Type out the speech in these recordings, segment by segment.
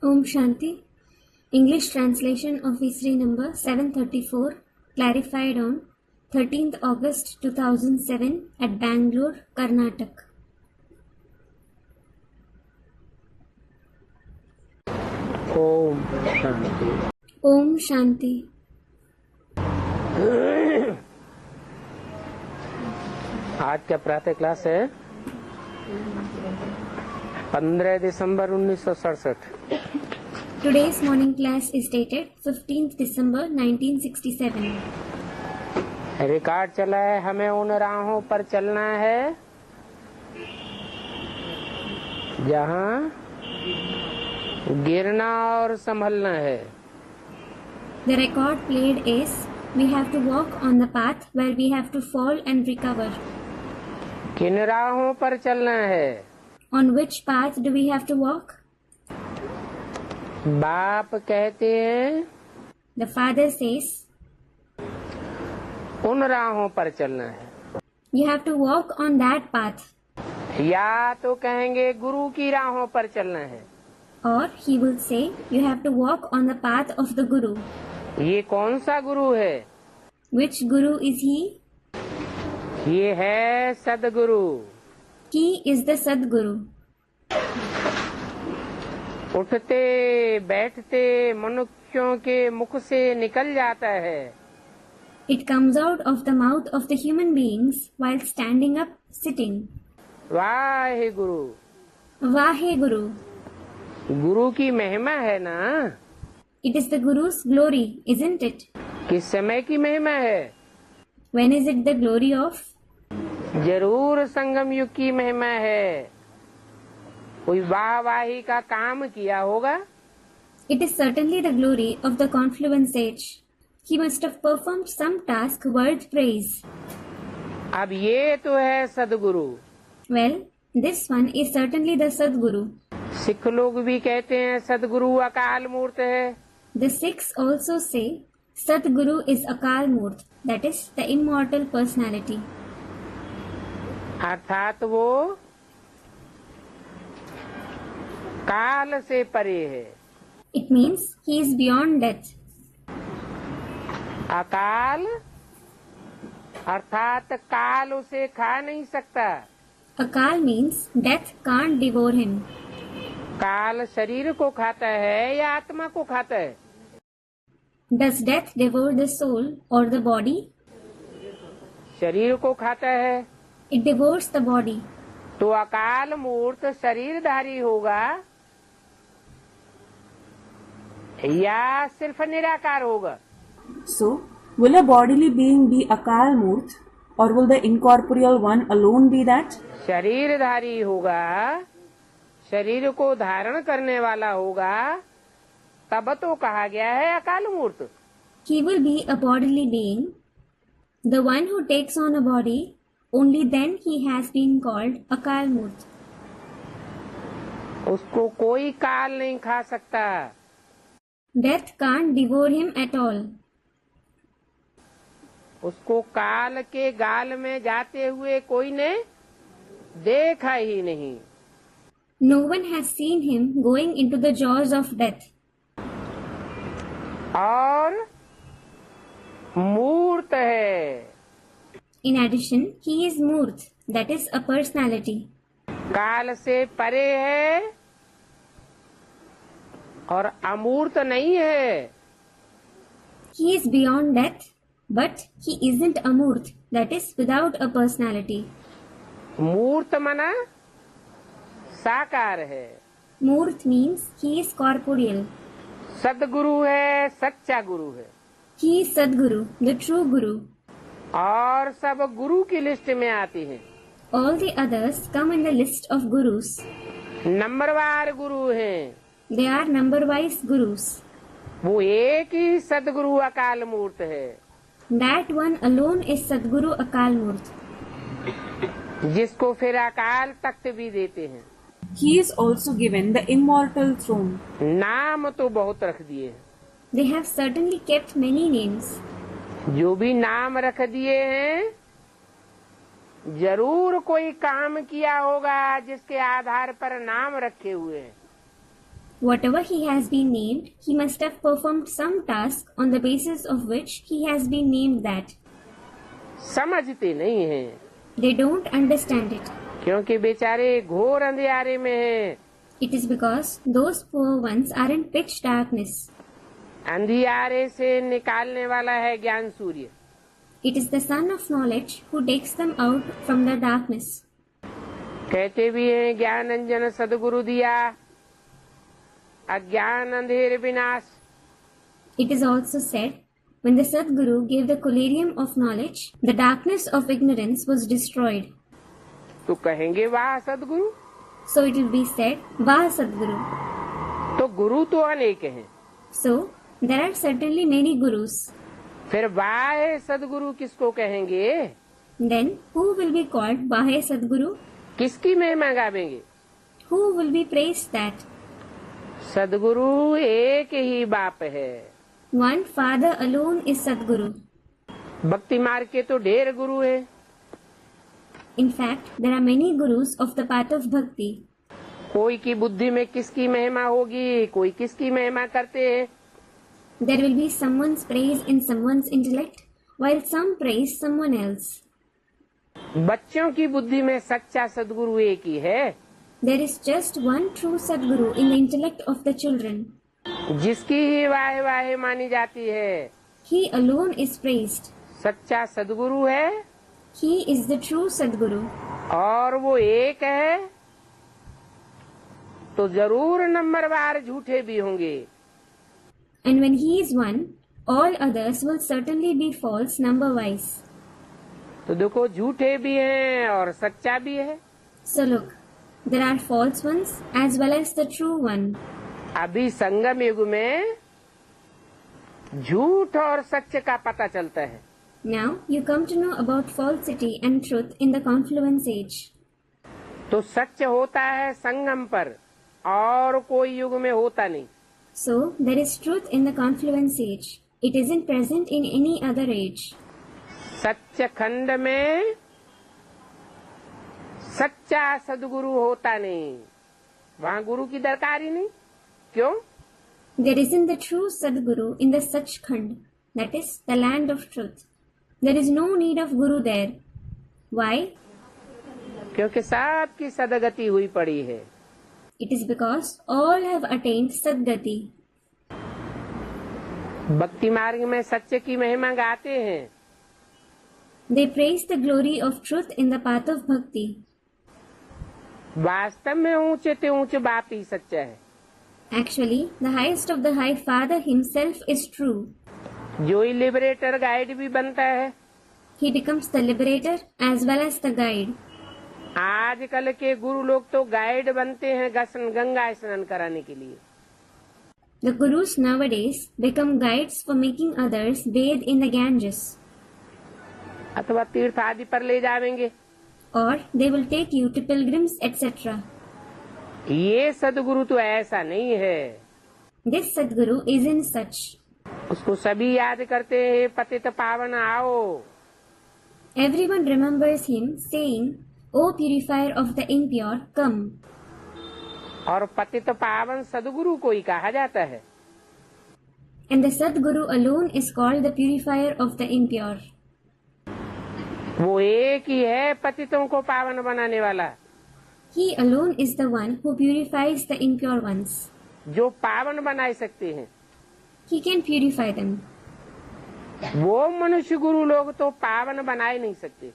Om Shanti. English translation of Visri number 734, clarified on 13th August 2007 at Bangalore, Karnataka. Om Shanti. Om Shanti. आज का प्रातः class है 15 दिसंबर 1967। Today's morning class is dated 15th December 1967. Record चला है, हमें उन राहों पर चलना है जहाँ गिरना और संभलना है। The record played is we have to walk on the path where we have to fall and recover. किन राहों पर चलना है? On which path do we have to walk? बाप कहते हैं The father says उन राहों पर चलना है, you have to walk on that path, या तो कहेंगे गुरु की राहों पर चलना है। or he will say you have to walk on the path of the Guru. ये कौन सा गुरु है? Which Guru is he? ये है सदगुरु। He is the Sadguru. उठते बैठते मनुष्यों के मुख से निकल जाता है। It comes out of the mouth of the human beings while standing up, sitting. Wahe Guru. Vahe Guru. गुरु की महिमा है ना? It is the Guru's glory, isn't it? किस समय की महिमा है? When is it the glory of? जरूर संगम युग की महिमा है। कोई वाहवाही का काम किया होगा। It is certainly the glory of the confluence age. He must have performed some task worth praise. अब ये तो है सदगुरु। Well, this one is certainly the Sadguru. Sikh लोग भी कहते हैं सदगुरु अकाल मूर्त है। The Sikhs also say Sadguru is Akal Murt, that is the immortal personality. अर्थात वो काल से परे है। It means he is beyond death. अकाल अर्थात काल उसे खा नहीं सकता। Akal means death can't devour him. काल शरीर को खाता है या आत्मा को खाता है? Does death devour the soul or the body? शरीर को खाता है। It devours the body. तो अकाल मूर्त शरीरधारी होगा या सिर्फ निराकार होगा? So, will a bodily being be Akal Murt, or will the incorporeal one alone be that? शरीरधारी होगा, शरीर को धारण करने वाला होगा, तब तो कहा गया है अकाल मूर्त। He will be a bodily being. The one who takes on a body, only then he has been called Akal Murt. उसको कोई काल नहीं खा सकता। Death can't devour him at all. उसको काल के गाल में जाते हुए कोई ने देखा ही नहीं। No one has seen him going into the jaws of death. और मूर्त है। In addition, he is Murt, that is a personality. काल से परे है और अमूर्त नहीं है। He is beyond death, but he isn't a Murt, that is without a personality. मूर्त मना साकार है। Murt means he is corporeal. सदगुरु है, सच्चा गुरु है। He is Sadguru, the true Guru. और सब गुरु की लिस्ट में आती हैं। All the others come in the list of Gurus. नंबरवार गुरु हैं। They are number-wise Gurus. वो एक ही सदगुरु अकाल मूर्त है। That one alone is Sadguru Akal Murt. जिसको फिर अकाल तख्त भी देते हैं। He is also given the immortal throne. नाम तो बहुत रख दिए हैं। They have certainly kept many names. जो भी नाम रख दिए हैं जरूर कोई काम किया होगा जिसके आधार पर नाम रखे हुए हैं। Whatever he has been named, he must have performed some task on the basis of which he has been named that. समझते नहीं हैं, They don't understand it. क्योंकि बेचारे घोर अंधियारे में हैं। It is because those poor ones are in pitch darkness. अंधियारे से निकालने वाला है ज्ञान सूर्य। It is the Son of Knowledge who takes them out from the darkness. कहते भी हैं ज्ञान अंजन सदगुरु दिया, अज्ञान अंधेर विनाश। It is also said, when the Sadguru gave the collyrium of knowledge, the darkness of ignorance was destroyed. तो कहेंगे वाह सदगुरु। So it will be said, Vah Sadguru. तो गुरु तो अनेक हैं, So there are certainly many gurus. फिर वाह सदगुरु किसको कहेंगे? Then who will be called Vahe Sadguru? किसकी महिमा गावेंगे? Who will be praised that? सदगुरु एक ही बाप है। One Father alone is Sadguru. भक्ति मार्ग के तो ढेर गुरु हैं। In fact, there are many gurus of the path of bhakti. कोई की बुद्धि में किसकी महिमा होगी, कोई किसकी महिमा करते हैं। There will be someone's praise in someone's intellect, while some praise someone else. बच्चों की बुद्धि में सच्चा सदगुरु एक ही है, There is just one true Sadguru in the intellect of the children. जिसकी ही वाहे वाहे मानी जाती है। He alone is praised. सच्चा सदगुरु है He is the true Sadguru. और वो एक है, तो जरूर नंबरवार झूठे भी होंगे। And when he is one, all others will certainly be false number-wise. तो देखो झूठे भी हैं और सच्चा भी है। So look, there are false ones as well as the true one. अभी संगम युग में झूठ और सच का पता चलता है। Now you come to know about falsity and truth in the confluence age. तो सच होता है संगम पर और कोई युग में होता नहीं। So there is truth in the confluence age. It isn't present in any other age. सच खंड में सच्चा सदगुरु होता नहीं, वहाँ गुरु की दरकार ही नहीं। क्यों? There isn't the true Sadguru in the Sachkhand, that is, the land of truth. There is no need of Guru there. Why? क्योंकि सबकी सदगति हुई पड़ी है। It is because all have attained Sadgati. भक्ति मार्ग में सच्चे की महिमा गाते हैं। They praise the glory of truth in the path of bhakti. वास्तव में ऊंचे ते ऊंचे बाप ही सच्चा है। Actually, the highest of the High Father himself is true. जो ही लिबरेटर गाइड भी बनता है। He becomes the liberator as well as the guide. आजकल के गुरु लोग तो गाइड बनते हैं गंगा स्नान कराने के लिए। The gurus nowadays become guides for making others bathe in the Ganges. अथवा तीर्थ आदि पर ले जावेंगे। Or they will take you to pilgrims, etc. ये सदगुरु तो ऐसा नहीं है। This Sadguru isn't such. उसको सभी याद करते हैं, पतित पावन आओ। Everyone remembers him saying, O purifier of the impure, come. और पतित पावन सदगुरु को ही कहा जाता है। And the Sadguru alone is called the purifier of the impure. वो एक ही है पतितों को पावन बनाने वाला। He alone is the one who purifies the impure ones. जो पावन बना सकते हैं। He can purify them. वो मनुष्य गुरु लोग तो पावन बना ही नहीं सकते।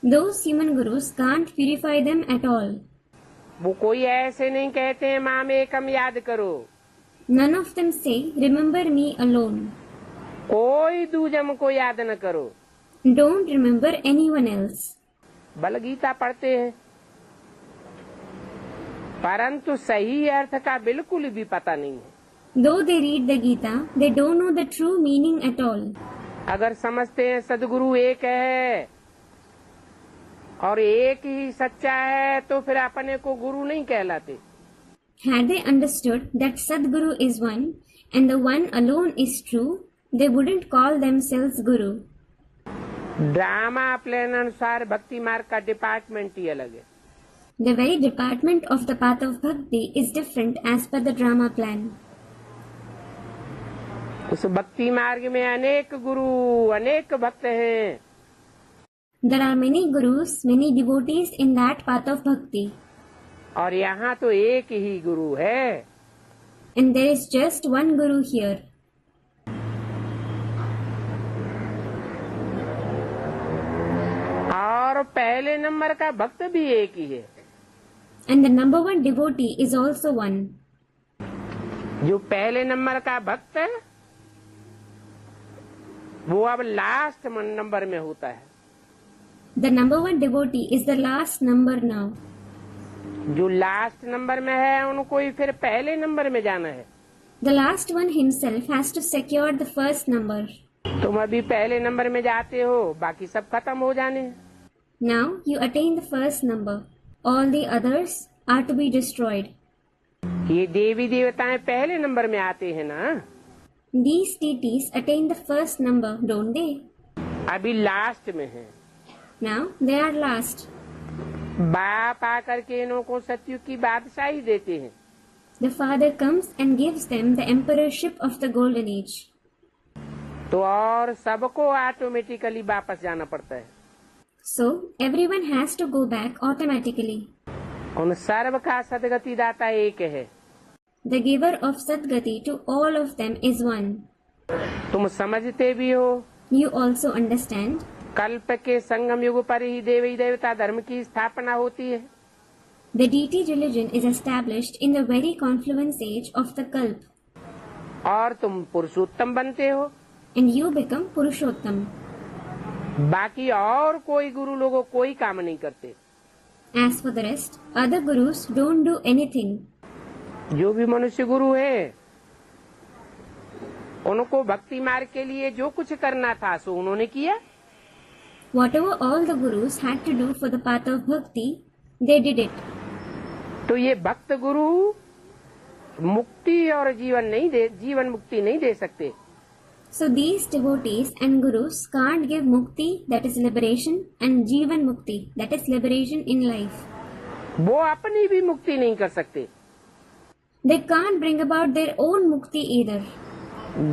Those human gurus can't purify them at all. वो कोई ऐसे नहीं कहते हैं माम एकम याद करो। None of them say, remember me alone. कोई दूजम को याद न करो। Don't remember anyone else. बल गीता पढ़ते हैं, परंतु सही अर्थ का बिल्कुल भी पता नहीं है। Though they read the Gita, they don't know the true meaning at all. अगर समझते हैं सदगुरु एक है और एक ही सच्चा है तो फिर अपने को गुरु नहीं कहलाते। Had they understood that Sadguru is one and the one alone is true, they wouldn't call themselves Guru. Drama plan अनुसार भक्ति मार्ग का डिपार्टमेंट ही अलग है। The very department of the path of bhakti is different as per the drama plan. उस भक्ति मार्ग में अनेक गुरु अनेक भक्त हैं। There are many gurus, many devotees in that path of bhakti. और यहाँ तो एक ही गुरु है। And there is just one guru here. और पहले नंबर का भक्त भी एक ही है। And the number one devotee is also one. जो पहले नंबर का भक्त है वो अब लास्ट नंबर में होता है। The number one devotee is the last number now. जो लास्ट नंबर में है उनको ही फिर पहले नंबर में जाना है। The last one himself has to secure the first number. तुम अभी पहले नंबर में जाते हो, बाकी सब खत्म हो जाने हैं। Now you attain the first number. All the others are to be destroyed. ये देवी देवताएं पहले नंबर में आते हैं ना। These deities attain the first number, don't they? अभी लास्ट में है। Now they are last. बाप आकर के इन्हों को सतयुग की बादशाही देते हैं। The Father comes and gives them the emperorship of the golden age. तो और सबको ऑटोमेटिकली वापस जाना पड़ता है। So everyone has to go back automatically. उन सर्व का सदगति दाता एक है। The giver of Sadgati to all of them is one. तुम समझते भी हो। You also understand. कल्प के संगम युग पर ही देवी देवता धर्म की स्थापना होती है। The deity religion is established in the very confluence age of the Kalp. और तुम पुरुषोत्तम बनते हो। And you become Purushottam. बाकी और कोई गुरु लोगों कोई काम नहीं करते। As for the rest, other gurus don't do anything. जो भी मनुष्य गुरु है उनको भक्ति मार्ग के लिए जो कुछ करना था सो उन्होंने किया। Whatever all the gurus had to do for the path of bhakti, they did it. तो ये भक्त गुरु मुक्ति और जीवन मुक्ति नहीं दे सकते। So these devotees and gurus can't give mukti, that is liberation, and jivan mukti, that is liberation in life. वो अपनी भी मुक्ति नहीं कर सकते। They can't bring about their own mukti either.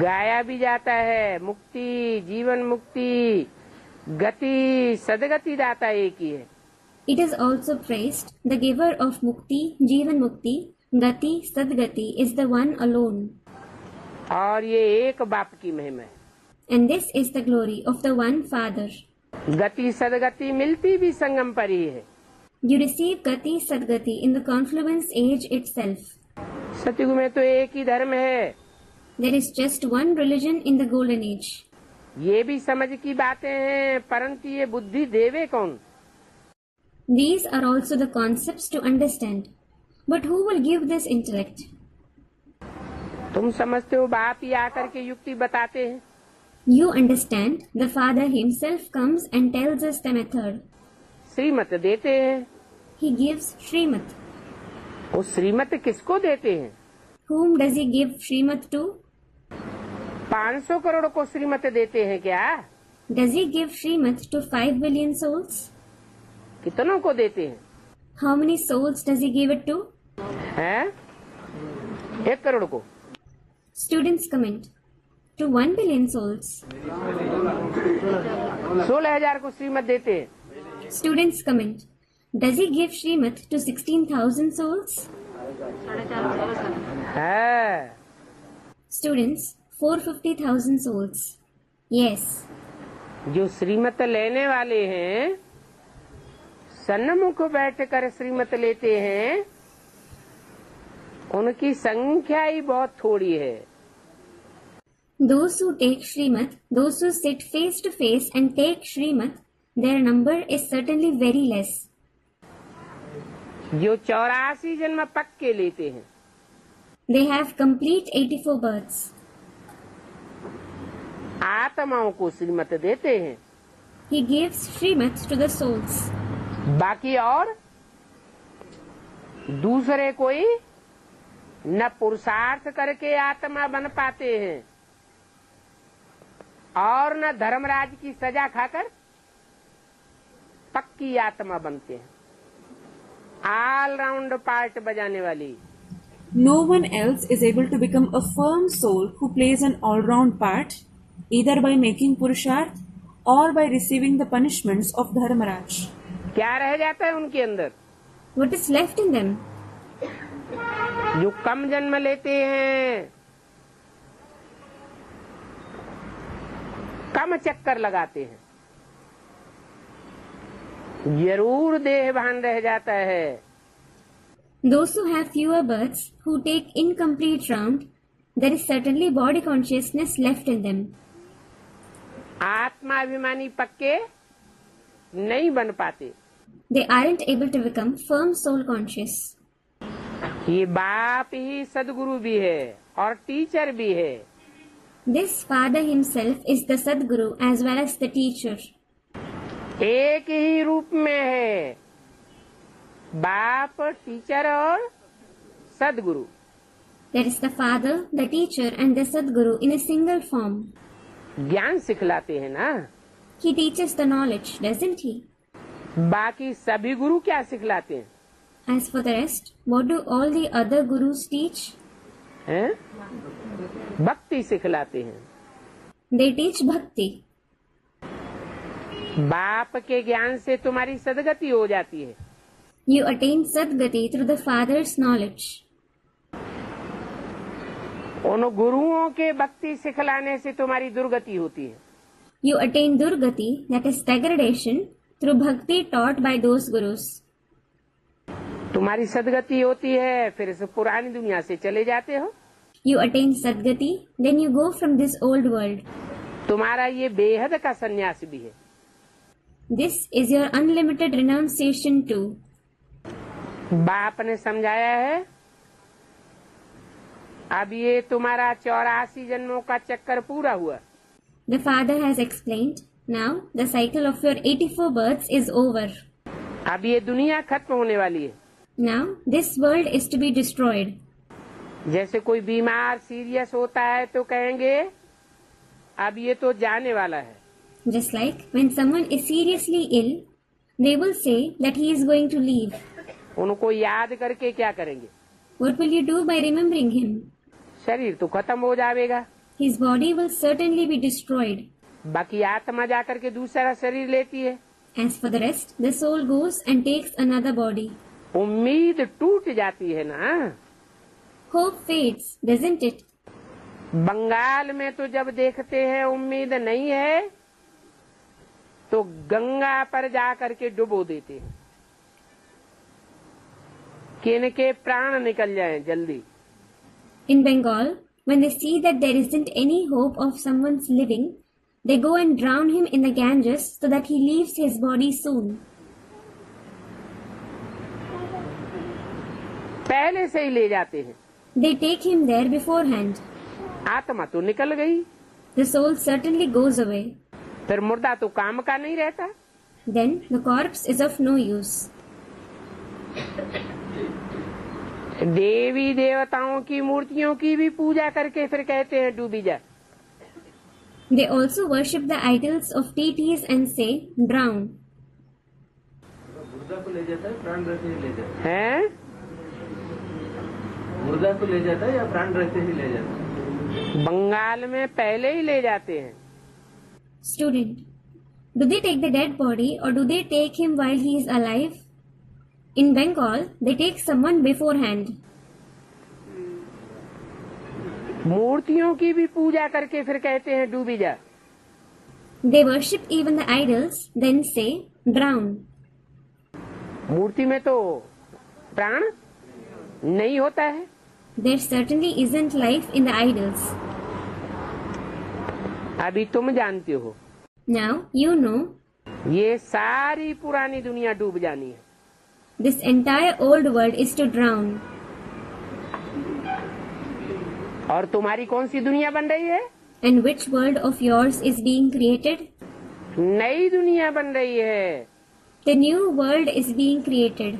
गाया भी जाता है मुक्ति जीवन मुक्ति गति सदगति दाता एक ही है। It is also praised, the giver of mukti, jivan mukti, gati, sadgati is the one alone. और ये एक बाप की महिमा है। And this is the glory of the one Father. गति सदगति मिलती भी संगम पर ही है। You receive gati, sadgati in the confluence age itself. सतयुग में तो एक ही धर्म है। There is just one religion in the golden age. ये भी समझ की बातें हैं, परंतु ये बुद्धि देवे कौन? These are also the concepts to understand. But who will give this intellect? तुम समझते हो बाप ही आकर के युक्ति बताते हैं। You understand, the Father himself comes and tells us the method. श्रीमत देते हैं। He gives Srimad. वो श्रीमत किसको देते हैं? Whom does he give Srimad to? 500 crore को श्रीमत देते हैं क्या? Does he give Srimad to 5 billion souls? कितनों को देते हैं? How many souls does he give it to? हैं? 1 करोड़ को। Students comment. To 1 billion souls. 16,000 को श्रीमत देते हैं। Students comment. Does he give Srimad to 16,000 souls? है। Students, 450,000 souls. Yes. जो श्रीमत लेने वाले हैं सन्मुख बैठकर श्रीमत लेते हैं उनकी संख्या ही बहुत थोड़ी है। Those who take Srimad, those who sit face to face and take Srimad, their number is certainly very less. जो 84 जन्म पक्के लेते हैं They have complete 84 births. आत्माओं को श्रीमत देते हैं। He gives Srimad to the souls. बाकी और दूसरे कोई न पुरुषार्थ करके आत्मा बन पाते हैं और न धर्मराज की सजा खाकर पक्की आत्मा बनते हैं। ऑल राउंड पार्ट बजाने वाली। No one else is able to become a firm soul who plays an all-round part, either by making purusharth or by receiving the punishments of Dharmaraj. क्या रह जाता है उनके अंदर? What is left in them? जो कम जन्म लेते हैं, कम चक्कर लगाते हैं, जरूर देह भान रह जाता है। Those who have fewer births, who take incomplete round, there is certainly body consciousness left in them. आत्माभिमानी पक्के नहीं बन पाते। They aren't able to become firm soul conscious. ये बाप ही सदगुरु भी है और टीचर भी है। This father himself is the Sadguru as well as the teacher. एक ही रूप में है, बाप, टीचर और सदगुरु। There is the father, the teacher and the Sadguru in a single form. ज्ञान सिखलाते हैं ना। He teaches the knowledge, doesn't he? बाकी सभी गुरु क्या सिखलाते हैं? As for the rest, what do all the other gurus teach? हैं? भक्ति सिखलाते हैं। They teach bhakti. बाप के ज्ञान से तुम्हारी सदगति हो जाती है। You attain Sadgati through the father's knowledge. उन गुरुओं के भक्ति सिखलाने से तुम्हारी दुर्गति होती है। You attain Durgati, that is degradation, through bhakti taught by those gurus. तुम्हारी सदगति होती है, फिर इस पुरानी दुनिया से चले जाते हो। You attain Sadgati, then you go from this old world. तुम्हारा ये बेहद का सन्यास भी है। This is your unlimited renunciation too. बाप ने समझाया है, अब ये तुम्हारा 84 जन्मों का चक्कर पूरा हुआ। The father has explained, now the cycle of your 84 births is over. अब ये दुनिया खत्म होने वाली है। Now this world is to be destroyed. जैसे कोई बीमार सीरियस होता है तो कहेंगे अब ये तो जाने वाला है। Just like when someone is seriously ill, they will say that he is going to leave. उनको याद करके क्या करेंगे? What will you do by remembering him? शरीर तो खत्म हो जाएगा, His body will certainly be destroyed. बाकी आत्मा जाकर के दूसरा शरीर लेती है। As for the rest, the soul goes and takes another body. उम्मीद टूट जाती है ना। Hope fades, doesn't it? Bengal में तो जब देखते हैं उम्मीद नहीं है तो गंगा पर जाकर के डुबो देते हैं कि इनके प्राण निकल जाएं जल्दी। In Bengal, when they see that there isn't any hope of someone's living, they go and drown him in the Ganges so that he leaves his body soon. पहले से ही ले जाते हैं। They take him there beforehand. आत्मा तो निकल गई, The soul certainly goes away. फिर मुर्दा तो काम का नहीं रहता। Then the corpse is of no use. देवी देवताओं की मूर्तियों की भी पूजा करके फिर कहते हैं डूबी जा। They also worship the idols of deities and say, drown. मुर्दा को ले जाता है, प्राण रहते ही ले जाता हैं? है। मुर्दा को ले जाता है या प्राण रहते ही ले जाता है? बंगाल में पहले ही ले जाते हैं। Student, do they take the dead body or do they take him while he is alive? In Bengal, they take someone beforehand. मूर्तियों की भी पूजा करके फिर कहते हैं डूबी जा। They worship even the idols, then say, drown. मूर्ति में तो प्राण नहीं होता है। There certainly isn't life in the idols. अभी तुम जानते हो, Now you know ये सारी पुरानी दुनिया डूब जानी है। this entire old world is to drown. और तुम्हारी कौन सी दुनिया बन रही है? And which world of yours is being created? नई दुनिया बन रही है। The new world is being created.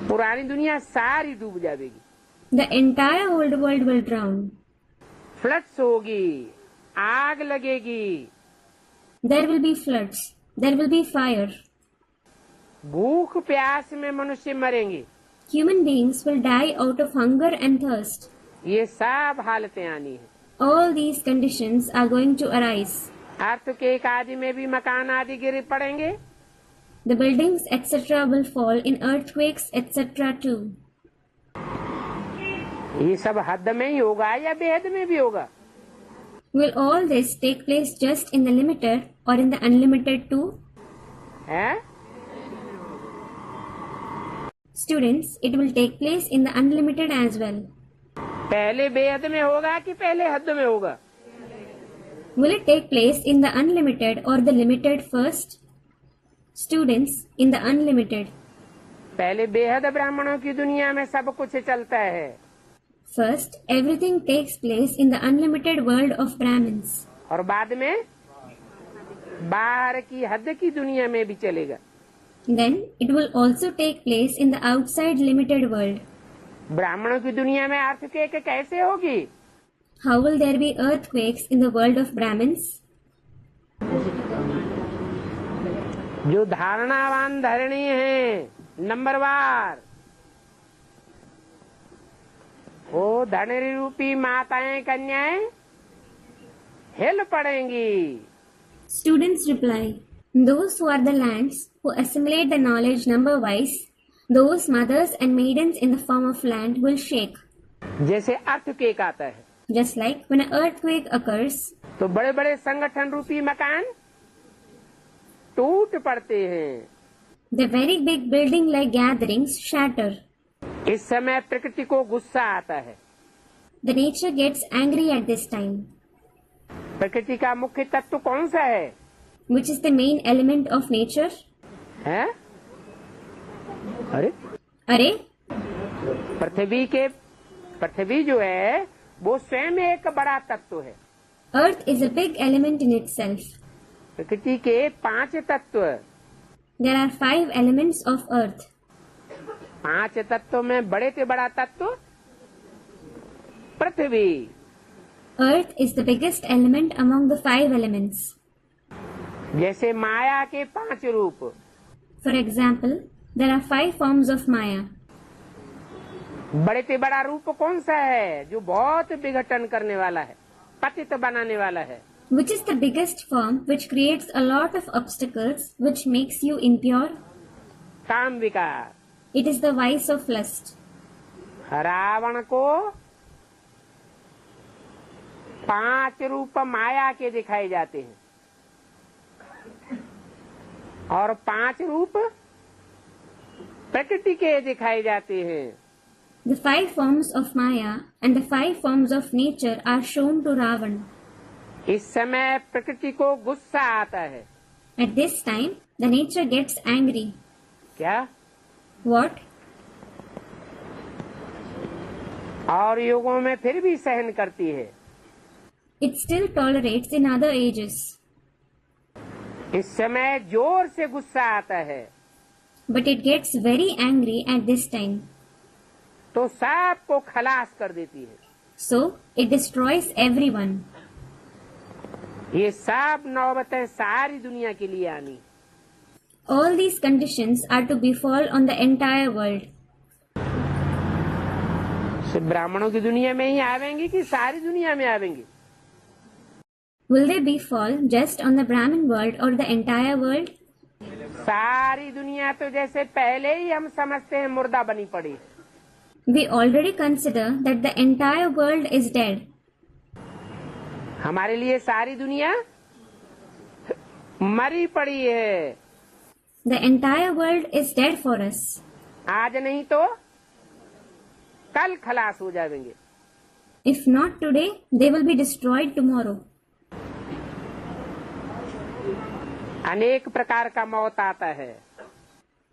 पुरानी दुनिया सारी डूब जाएगी। The entire old world will drown. Floods होगी, आग लगेगी। There will be floods. There will be fire. भूख प्यास में मनुष्य मरेंगे। Human beings will die out of hunger and thirst. ये सब हालतें आनी है। All these conditions are going to arise. Earthquake आदि में भी मकान आदि गिर पड़ेंगे। The buildings etc. will fall in earthquakes etc. too. ये सब हद में ही होगा या बेहद में भी होगा? Will all this take place just in the limited or in the unlimited too? है? Students, it will take place in the unlimited as well. पहले बेहद में होगा कि पहले हद में होगा? Will it take place in the unlimited or the limited first? Students, in the unlimited. पहले बेहद ब्राह्मणों की दुनिया में सब कुछ चलता है। First, everything takes place in the unlimited world of Brahmins. और बाद में बाहर की हद की दुनिया में भी चलेगा। Then, it will also take place in the outside limited world. ब्राह्मणों की दुनिया में अर्थक्वेक कैसे होगी? How will there be earthquakes in the world of Brahmins? जो धारणावान धरणी है नंबरवार, वो धनरी रूपी माताएं कन्याएं हिल पड़ेंगी। Students reply, those who are the lands who assimilate the knowledge number wise, those mothers and maidens in the form of land will shake. जैसे earthquake आता है Just like when an earthquake occurs, तो बड़े बड़े संगठन रूपी मकान टूट पड़ते हैं। the very big building like gatherings shatter. इस समय प्रकृति को गुस्सा आता है। The nature gets angry at this time. प्रकृति का मुख्य तत्व कौन सा है? Which is the main element of nature? हैं? अरे Arey, पृथ्वी जो है वो स्वयं एक बड़ा तत्व है। Earth is a big element in itself. प्रकृति के 5 तत्व, There are 5 elements of Earth. 5 तत्वों में बड़े से बड़ा तत्व पृथ्वी। Earth is the biggest element among the 5 elements. जैसे माया के 5 रूप, For example, there are 5 forms of Maya. बड़े से बड़ा रूप कौन सा है जो बहुत विघटन करने वाला है, पतित बनाने वाला है? Which is the biggest form which creates a lot of obstacles which makes you impure? काम विकार। It is the vice of lust. Ravan को 5 रूप माया के दिखाए जाते हैं और 5 रूप प्रकृति के दिखाए जाते हैं। The 5 forms of Maya and the 5 forms of nature are shown to Ravan. इस समय प्रकृति को गुस्सा आता है। At this time, the nature gets angry. क्या? What? और युगों में फिर भी सहन करती है। It still tolerates in other ages. इस समय जोर से गुस्सा आता है But it gets very angry at this time. तो सबको खलास कर देती है। So, it destroys everyone. ये सब नौबतें सारी दुनिया के लिए आनी। All these conditions are to befall on the entire world. सिर्फ ब्राह्मणों की दुनिया में ही आवेंगी कि सारी दुनिया में आवेंगी? Will they befall just on the Brahmin world or the entire world? सारी दुनिया तो जैसे पहले ही हम समझते हैं मुर्दा बनी पड़ी। We already consider that the entire world is dead. हमारे लिए सारी दुनिया मरी पड़ी है। The entire world is dead for us. आज नहीं तो कल खलास हो जाएंगे। If not today, they will be destroyed tomorrow. अनेक प्रकार का मौत आता है।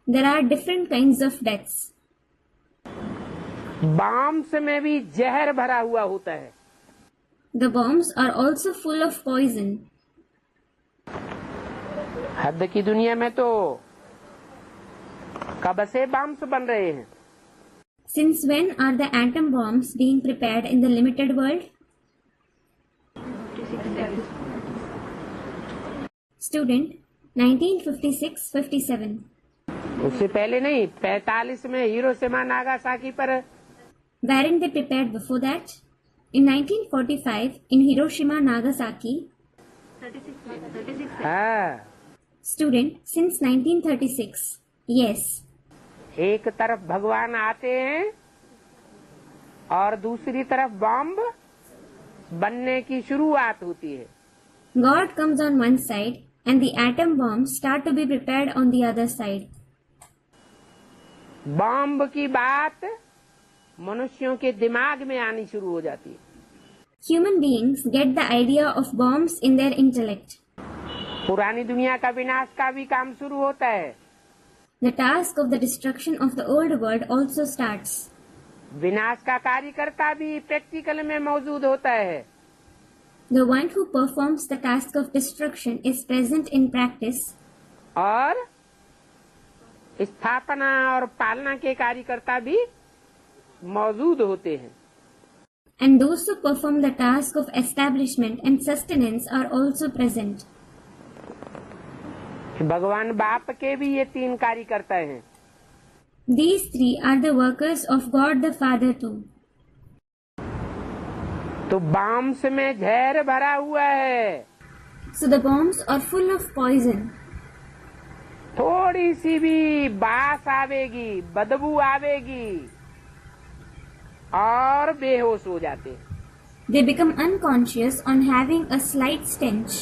There are different kinds of deaths. Balms में भी जहर भरा हुआ होता है। The bombs are also full of poison. हद की दुनिया में तो कब से बाम्स बन रहे हैं? Since when are the atom bombs being prepared in the limited world? Student, 1956-57. उससे पहले नहीं, 45 में हिरोशिमा नागासाकी पर। Weren't they prepared before that? In 1945, in Hiroshima, Nagasaki, हाँ, student, since 1936, yes. एक तरफ भगवान आते हैं और दूसरी तरफ बॉम्ब बनने की शुरुआत होती है। God comes on one side and the atom bombs start to be prepared on the other side. Bomb की बात मनुष्यों के दिमाग में आनी शुरू हो जाती है। Human beings get the idea of bombs in their intellect. पुरानी दुनिया का विनाश का भी काम शुरू होता है। The task of the destruction of the old world also starts. विनाश का कार्यकर्ता भी प्रैक्टिकल में मौजूद होता है। The one who performs the task of destruction is present in practice. और स्थापना और पालना के कार्यकर्ता भी मौजूद होते हैं। And those who perform the task of establishment and sustenance are also present. भगवान बाप के भी ये 3 कार्यकर्ता हैं। These 3 are the workers of God the Father too. तो बॉम्ब्स में जहर भरा हुआ है। So the bombs are full of poison. थोड़ी सी भी बास आवेगी, बदबू आवेगी और बेहोश हो जाते। They become unconscious on having a slight stench.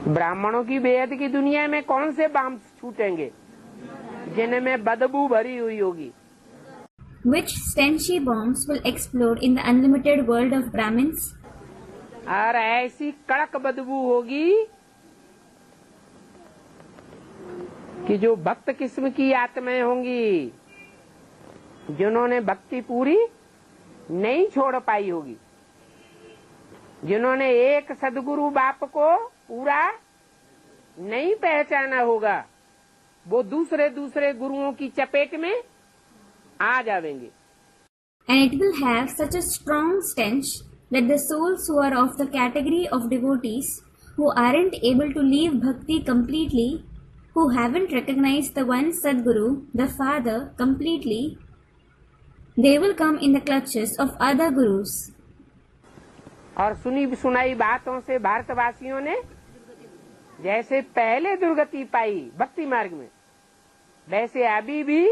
ब्राह्मणों की बेहद की दुनिया में कौन से बम छूटेंगे जिनमें बदबू भरी हुई होगी? Which stenchy bombs will explode in the unlimited world of Brahmins? और ऐसी कड़क बदबू होगी कि जो भक्त किस्म की आत्माएं होंगी, जिन्होंने भक्ति पूरी नहीं छोड़ पाई होगी, जिन्होंने एक सदगुरु बाप को पूरा नहीं पहचाना होगा, वो दूसरे गुरुओं की चपेट में आ जाएंगे। And it will have such a strong stench that the souls who are of the category of devotees who aren't able to leave bhakti completely, who haven't recognized the one Sadguru, the Father, completely, they will come in the clutches of other gurus. और सुनी सुनाई बातों से भारतवासियों ने जैसे पहले दुर्गति पाई भक्ति मार्ग में, वैसे अभी भी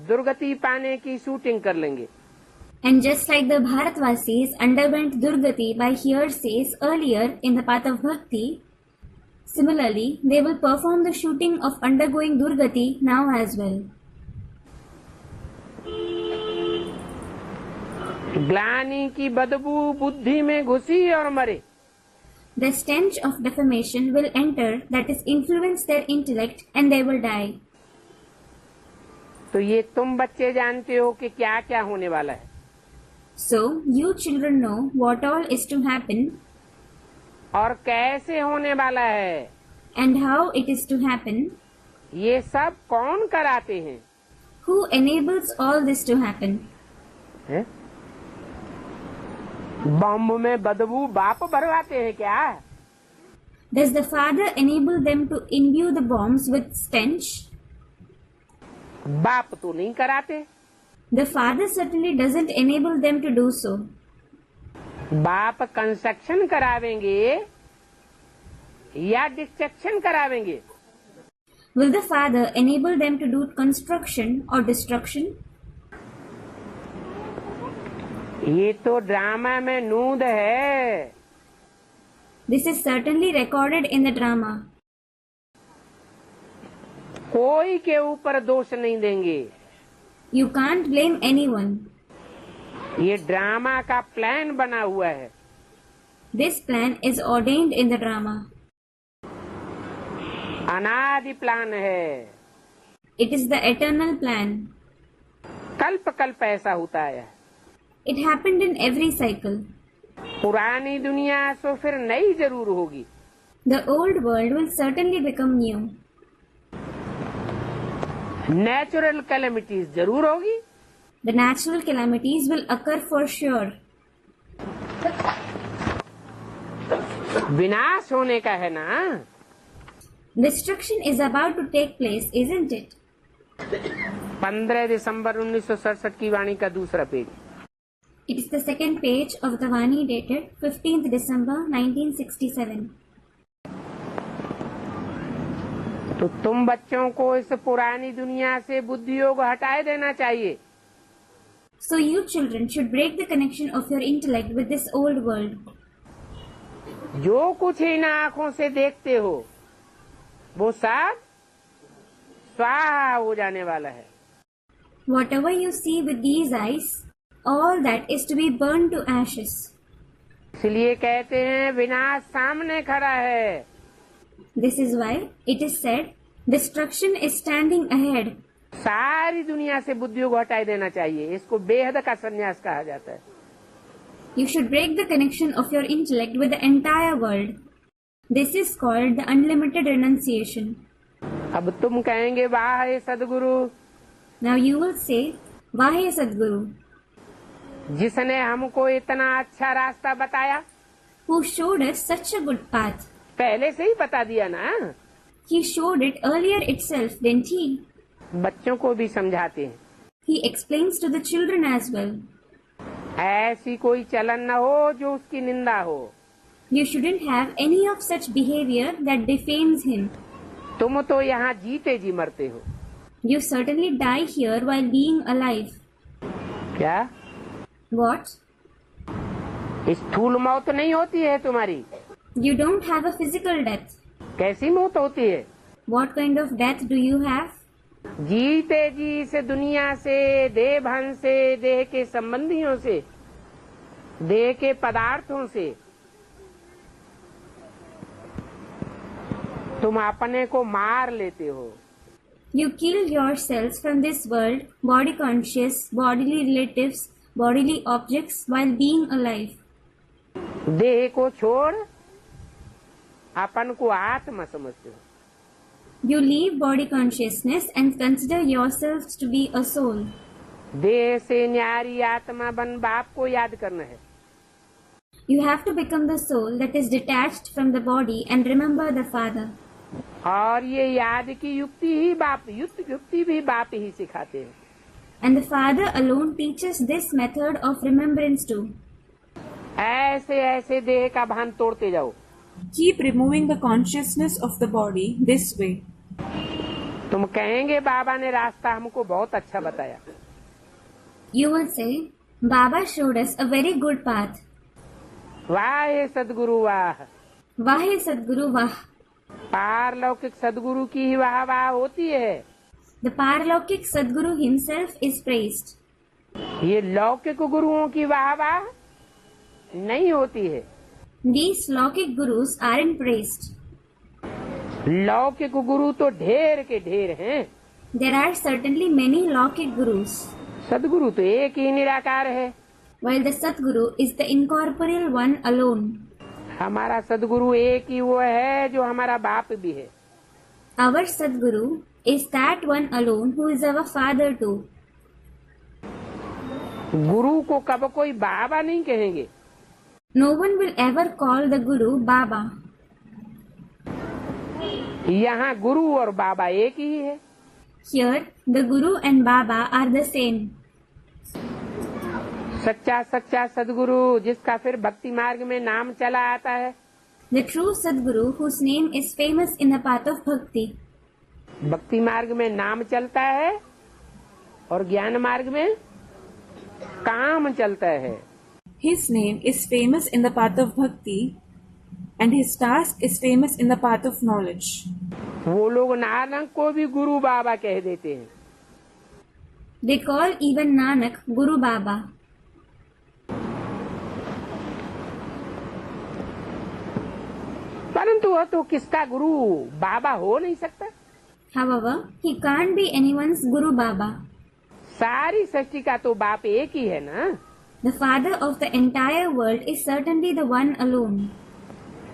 दुर्गति पाने की शूटिंग कर लेंगे। And just like the Bharatvasis underwent Durgati by hearsays earlier in the path of Bhakti, similarly, they will perform the shooting of undergoing Durgati now as well. ग्लानि की बदबू बुद्धि में घुसी और मरे। The stench of defamation will enter, that is, influence their intellect, and they will die. तो ये तुम बच्चे जानते हो कि क्या क्या होने वाला है। So, you children know what all is to happen और कैसे होने वाला है। and how it is to happen. ये सब कौन कराते हैं? Who enables all this to happen? है? बम में बदबू बाप भरवाते हैं क्या? Does the Father enable them to imbue the bombs with stench? बाप तो नहीं कराते। The Father certainly doesn't enable them to do so. बाप कंस्ट्रक्शन करावेंगे या destruction करावेंगे? Will the Father enable them to do construction or destruction? ये तो drama में नूद है। This is certainly recorded in the drama. कोई के ऊपर दोष नहीं देंगे। You can't blame anyone. ये ड्रामा का प्लान बना हुआ है। This plan is ordained in the drama. अनादि प्लान है। It is the eternal plan. कल्प कल्प ऐसा होता है। It happened in every cycle. पुरानी दुनिया तो फिर नई जरूर होगी। The old world will certainly become new. Natural calamities जरूर होगी। The natural calamities will occur for sure. विनाश होने का है ना। Destruction is about to take place, isn't it? 15 दिसंबर 1967 की वाणी का दूसरा page. It is the second page of the Vani dated 15th December 1967. तो तुम बच्चों को इस पुरानी दुनिया से बुद्धि योग हटाए देना चाहिए। So you children should break the connection of your intellect with this old world. जो कुछ इन आँखों से देखते हो वो सब स्वाहा हो जाने वाला है। Whatever you see with these eyes, all that is to be burned to ashes. इसलिए कहते हैं विनाश सामने खड़ा है। This is why it is said, destruction is standing ahead. सारी दुनिया से बुद्धि को हटाए देना चाहिए। इसको बेहद का संन्यास कहा जाता है। You should break the connection of your intellect with the entire world. This is called the unlimited renunciation. अब तुम कहेंगे वाह हे सदगुरु, Now you will say, Vahe Sadguru, जिसने हमको इतना अच्छा रास्ता बताया, who showed us such a good path. पहले से ही बता दिया ना। He showed it earlier itself, didn't he? बच्चों को भी समझाते हैं। He explains to the children as well. ऐसी कोई चलन न हो जो उसकी निंदा हो। You shouldn't have any of such behavior that defames him. तुम तो यहाँ जीते जी मरते हो। You certainly die here while being alive. क्या What? स्थूल मौत नहीं होती है तुम्हारी? You don't have a physical death. कैसी मौत होती है? What kind of death do you have? जीते जी इस दुनिया से, देह भान से, देह के संबंधियों से, देह के पदार्थों से तुम अपने को मार लेते हो। You kill yourselves from this world, body conscious, bodily relatives, bodily objects while being alive. देह को छोड़ अपन को आत्मा समझते हो। You leave body consciousness and consider yourselves to be a soul. देह से न्यारी आत्मा बन बाप को याद करना है। You have to become the soul that is detached from the body and remember the Father. और ये याद की युक्ति भी बाप ही सिखाते हैं। And the Father alone teaches this method of remembrance too. ऐसे ऐसे देह का भान तोड़ते जाओ। Keep removing the consciousness of the body this way. तुम कहेंगे बाबा ने रास्ता हमको बहुत अच्छा बताया। You will say, Baba showed us a very good path. वाह हे सदगुरु वाह। Vahe Sadguru Vah. पारलौकिक सदगुरु की ही वाह वाह होती है। The Paralokik Sadguru himself is praised. ये लौकिक गुरुओं की वाह वाह नहीं होती है। These Lokik Gurus aren't praised. लौकिक गुरु तो ढेर के ढेर हैं। There are certainly many Lokik Gurus, सदगुरु तो एक ही निराकार है। while the Sadguru is the incorporeal one alone. हमारा सदगुरु एक ही वो है जो हमारा बाप भी है। Our Sadguru is that one alone who is our father too. गुरु को कब कोई बाबा नहीं कहेंगे। No one will ever call the Guru Baba. यहाँ गुरु और बाबा एक ही है। Here, the Guru and Baba are the same. सच्चा सच्चा सदगुरु जिसका फिर भक्ति मार्ग में नाम चला आता है। The true Sadguru whose name is famous in the path of Bhakti. भक्ति मार्ग में नाम चलता है और ज्ञान मार्ग में काम चलता है। His name is famous in the path of bhakti and his task is famous in the path of knowledge. वो लोग नानक को भी गुरु बाबा कह देते हैं। They call even Nanak Guru Baba. परंतु वह तो किसका गुरु बाबा हो नहीं सकता। However, he can't be anyone's Guru Baba. सारी सृष्टि का तो बाप एक ही है ना। The father of the entire world is certainly the one alone.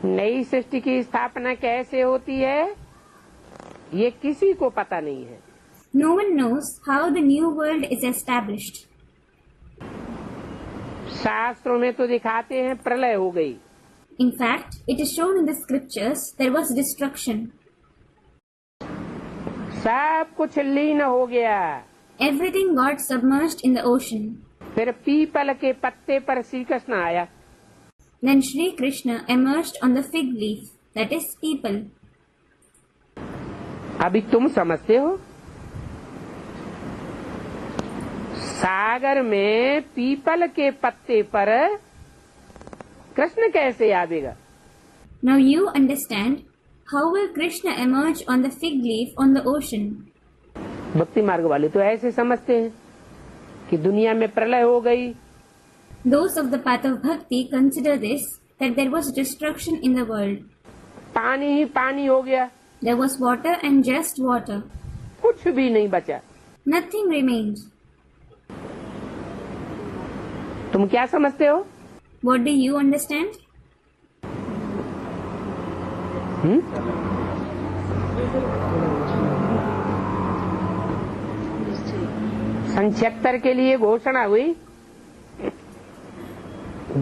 नई सृष्टि की स्थापना कैसे होती है ये किसी को पता नहीं है। No one knows how the new world is established. शास्त्रों में तो दिखाते हैं प्रलय हो गई। In fact, it is shown in the scriptures there was destruction. सब कुछ लीन हो गया। Everything got submerged in the ocean. फिर पीपल के पत्ते पर श्री कृष्ण आया। Then Sri Krishna emerged on the fig leaf, that is people. अभी तुम समझते हो सागर में पीपल के पत्ते पर कृष्ण कैसे आवेगा? Now you understand how will Krishna emerge on the fig leaf on the ocean. भक्ति मार्ग वाले तो ऐसे समझते हैं कि दुनिया में प्रलय हो गई। Those of the path of bhakti consider this, that there was destruction in the world. पानी ही पानी हो गया, There was water and just water. कुछ भी नहीं बचा। Nothing remained. तुम क्या समझते हो? What do you understand? सन 76 के लिए घोषणा हुई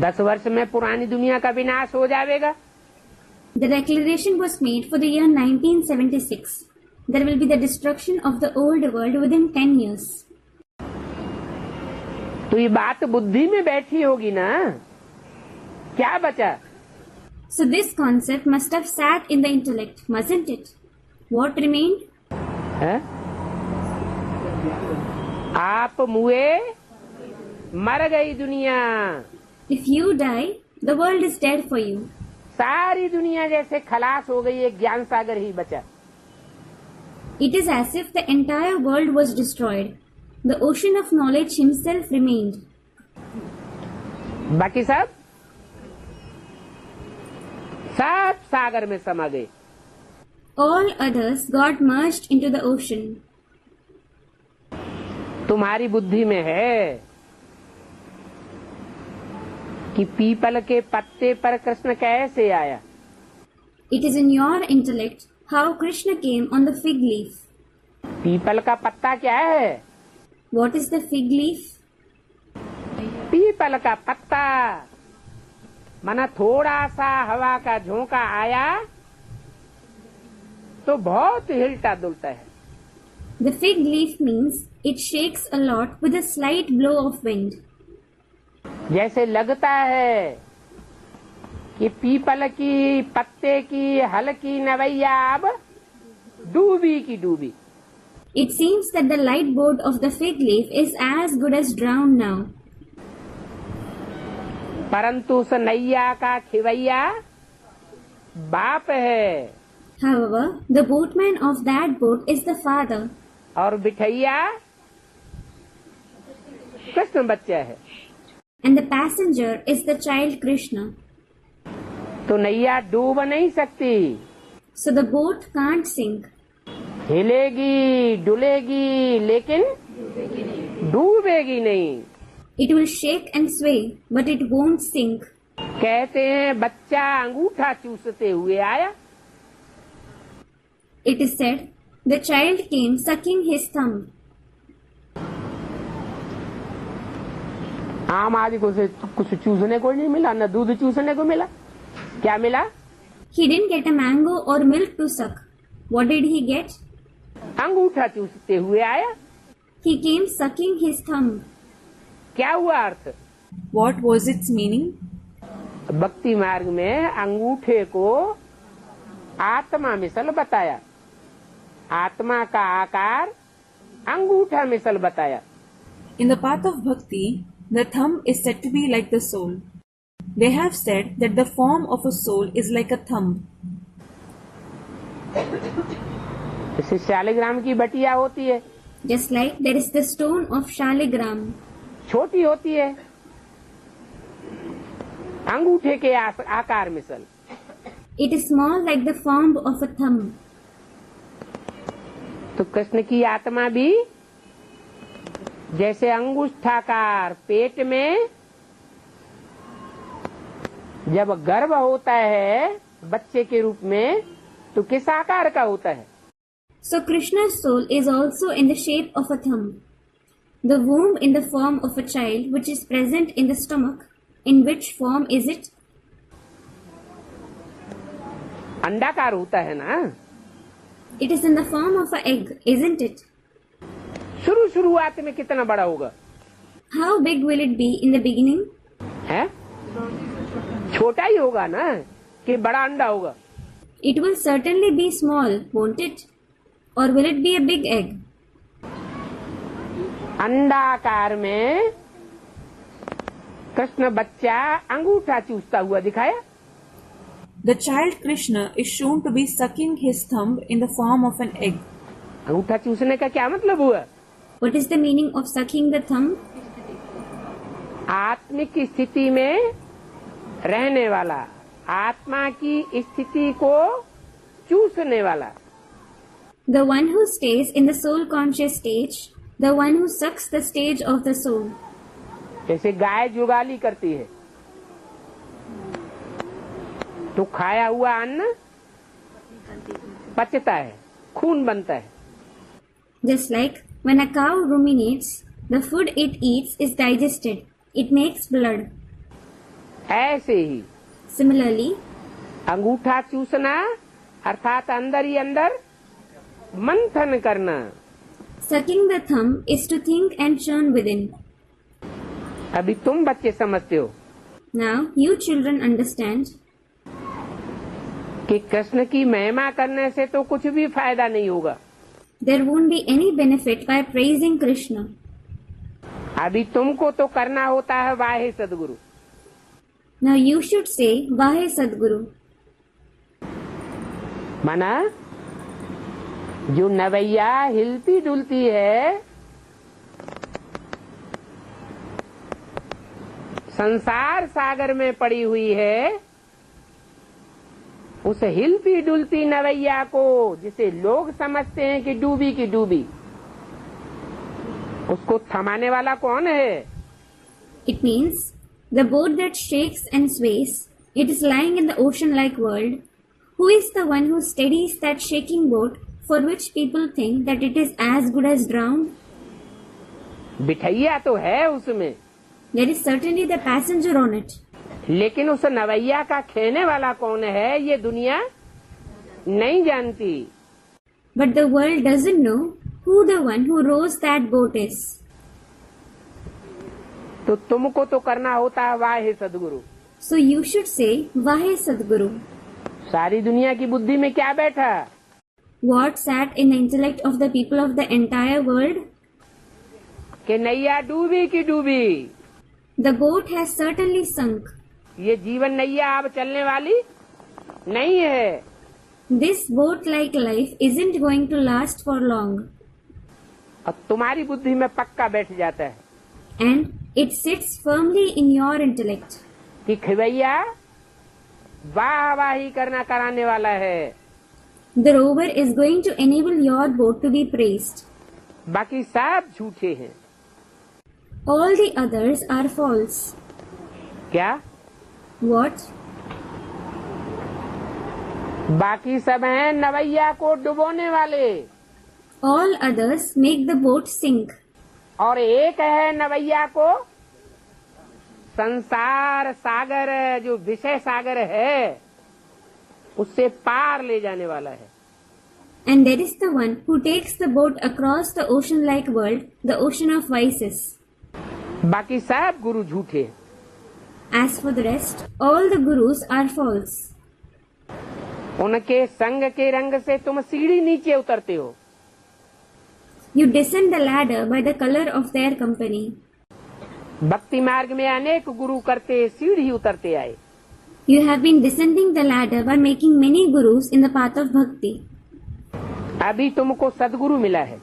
10 वर्ष में पुरानी दुनिया का विनाश हो जाएगा। The declaration was made for the year 1976. There will be the destruction of the old world within 10 years. तो ये बात बुद्धि में बैठी होगी ना, क्या बचा? So this concept must have sat in the intellect, mustn't it? What remained? है? आप मुए मर गई दुनिया। If you die, the world is dead for you. सारी दुनिया जैसे खलास हो गई, एक ज्ञान सागर ही बचा। It is as if the entire world was destroyed. The ocean of knowledge himself remained. बाकी सब सागर में समा गए। All others got merged into the ocean. तुम्हारी बुद्धि में है कि पीपल के पत्ते पर कृष्ण कैसे आया? It is in your intellect how Krishna came on the fig leaf. People का पत्ता क्या है? What is the fig leaf? People का पत्ता माना थोड़ा सा हवा का झोंका आया तो बहुत हिलता डुलता है। The fig leaf means it shakes a lot with a slight blow of wind. जैसे लगता है कि पीपल की पत्ते की हल्की नवैया अब डूबी की डूबी। It seems that the light board of the fig leaf is as good as drowned now. परंतु उस नैया का खिवैया बाप है However, the boatman of that boat is the father, और बिठैया कृष्ण बच्चा है। and the passenger is the child Krishna. तो नैया डूब नहीं सकती, So the boat can't sink. हिलेगी डुलेगी लेकिन डूबेगी नहीं। It will shake and sway, but it won't sink. कहते हैं बच्चा अंगूठा चूसते हुए आया। It is said, the child came sucking his thumb. आम आदमी को से कुछ चूसने को नहीं मिला, न दूध चूसने को मिला। क्या मिला? He didn't get a mango or milk to suck. What did he get? अंगूठा चूसते हुए आया। He came sucking his thumb. क्या हुआ अर्थ? What was its meaning? भक्ति मार्ग में अंगूठे को आत्मा मिसल बताया, आत्मा का आकार अंगूठा मिसल बताया। In the path of bhakti, the thumb is said to be like the soul. They have said that the form of a soul is like a thumb. जैसे शालिग्राम की बटिया होती है, Just like there is the stone of Shaligram. छोटी होती है, अंगूठे के आकार मिसल। It is small like the form of a thumb. तो कृष्ण की आत्मा भी जैसे अंगुष्ठाकार पेट में जब गर्भ होता है बच्चे के रूप में, तो किस आकार का होता है? So Krishna's soul is also in the shape of a thumb. The womb in the form of a child which is present in the stomach. In which form is it? अंडाकार होता है ना। It is in the form of an egg, isn't it? शुरुआत में कितना बड़ा होगा? How big will it be in the beginning? है? छोटा ही होगा ना, कि बड़ा अंडा होगा? It will certainly be small, won't it? Or will it be a big egg? अंडाकार में कृष्ण बच्चा अंगूठा चूसता हुआ दिखाया। The child Krishna is shown to be sucking his thumb in the form of an egg. अंगूठा चूसने का क्या मतलब हुआ? What is the meaning of sucking the thumb? आत्मिक स्थिति में रहने वाला, आत्मा की स्थिति को चूसने वाला। The one who stays in the soul conscious stage, the one who sucks the stage of the soul. जैसे गाय जुगाली करती है तो खाया हुआ अन्न पचता है, खून बनता है। Just like when a cow ruminates, the food it eats is digested. It makes blood. ऐसे ही Similarly, अंगूठा चूसना अर्थात अंदर ही अंदर मंथन करना। sucking the thumb is to think and churn within. अभी तुम बच्चे समझते हो Now, you children understand कि कृष्ण की महिमा करने से तो कुछ भी फायदा नहीं होगा। there won't be any benefit by praising Krishna. अभी तुमको तो करना होता है वाहे सदगुरु। Now you should say, Vahe Sadguru. माना जो नवैया हिलती डुलती है, संसार सागर में पड़ी हुई है, उस हिलती डुलती नवैया को जिसे लोग समझते हैं कि डूबी की डूबी, उसको थमाने वाला कौन है? It means the boat that shakes and sways, it is lying in the ocean-like world. Who is the one who steadies that shaking boat for which people think that it is as good as drowned? बिठैया तो है उसमें, There is certainly the passenger on it. लेकिन उस नवैया का खेने वाला कौन है ये दुनिया नहीं जानती। But the world doesn't know who the one who rows that boat is. तो तुमको तो करना होता है वाहे सदगुरु। So you should say, Vahe Sadguru. सारी दुनिया की बुद्धि में क्या बैठा? What sat in the intellect of the people of the entire world? कि नैया डूबी की डूबी, The boat has certainly sunk. ये जीवन नैया अब चलने वाली नहीं है। This boat-like life isn't going to last for long. और तुम्हारी बुद्धि में पक्का बैठ जाता है And it sits firmly in your intellect. कि खिवैया वाहवाही करना कराने वाला है, The rower is going to enable your boat to be praised. बाकी सब झूठे हैं। All the others are false. क्या? What? बाकी सब हैं नवैया को डुबोने वाले, All others make the boat sink. और एक है नवैया को संसार सागर जो विषय सागर है उससे पार ले जाने वाला है। And there is the one who takes the boat across the ocean-like world, the ocean of vices. बाकी सब गुरु झूठे। As for the rest, all the gurus are false. उनके संग के रंग से तुम सीढ़ी नीचे उतरते हो। You descend the ladder by the color of their company. भक्ति मार्ग में अनेक गुरु करते सीढ़ी उतरते आए। You have been descending the ladder by making many gurus in the path of bhakti. अभी तुमको सदगुरु मिला है,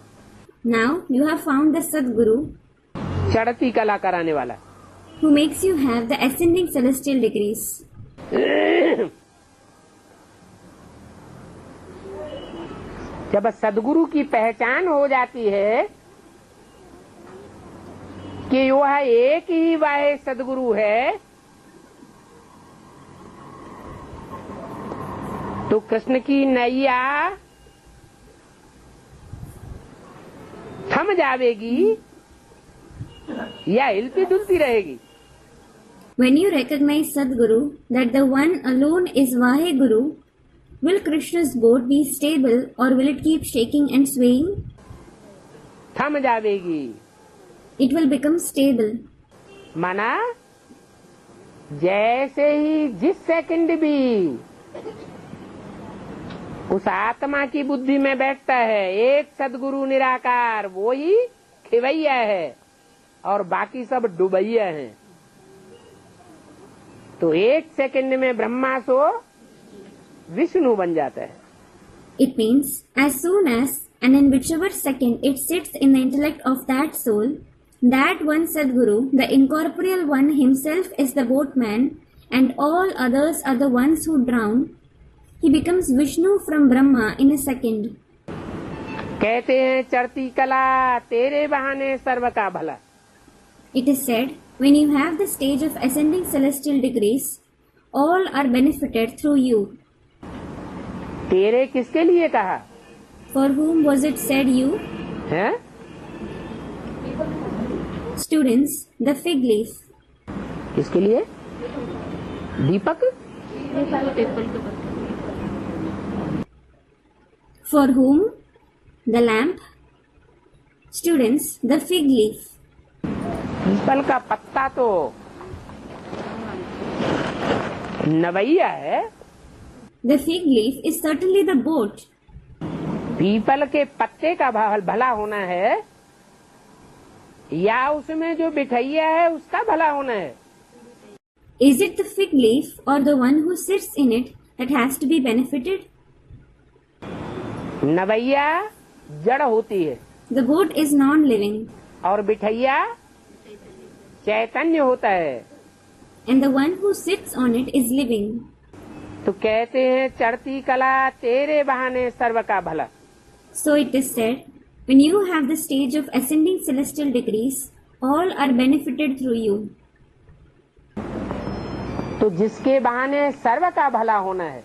Now you have found the Sadguru चढ़ती कला कराने वाला। who makes you have the ascending celestial degrees. जब सदगुरु की पहचान हो जाती है कि वह एक ही वाहे सदगुरु है, तो कृष्ण की नैया थम जाएगी या हिलती डुलती रहेगी? When you recognize Sadguru, that the one alone is Vaheguru, Will Krishna's boat be stable or will it keep shaking and swaying? थम जावेगी। It will become stable. माना जैसे ही जिस सेकंड भी उस आत्मा की बुद्धि में बैठता है एक सदगुरु निराकार, वो ही खिवैया है और बाकी सब डुबैया हैं। तो एक सेकंड में ब्रह्मा सो विष्णु बन जाता है। It means as soon as and in whichever second it sits in the intellect of that soul, that one Sadguru, the incorporeal one himself, is the boatman and all others are the ones who drown. He becomes Vishnu from Brahma in a second. कहते हैं चढ़ती कला तेरे बहाने सर्व का भला। It is said, when you have the stage of ascending celestial degrees, all are benefited through you. तेरे किसके लिए कहा For whom was it said you? है? Students, the fig leaf. किसके लिए? दीपक? For whom? The lamp. Students, the fig leaf. People का पत्ता तो नवैया है। The fig leaf is certainly the boat. People के पत्ते का भला होना है या उसमें जो बिठैया है उसका भला होना है? Is it the fig leaf or the one who sits in it that has to be benefited? नवैया जड़ होती है The boat is non-living और बिठैया चैतन्य होता है। and the one who sits on it is living. तो कहते हैं चढ़ती कला तेरे बहाने सर्व का भला। So it is said, when you have the stage of ascending celestial degrees, all are benefited through you. तो जिसके बहाने सर्व का भला होना है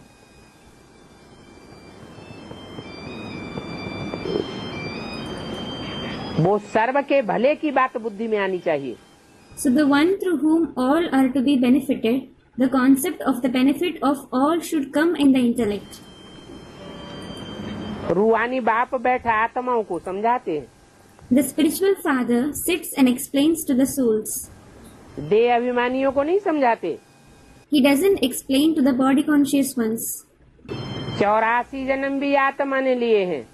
वो सर्व के भले की बात बुद्धि में आनी चाहिए। So the one through whom all are to be benefited, the concept of the benefit of all should come in the intellect. रूहानी बाप बैठा आत्माओं को समझाते हैं। The spiritual father sits and explains to the souls. देह अभिमानियों को नहीं समझाते। He doesn't explain to the body conscious ones. 84 जन्म भी आत्मा ने लिए हैं।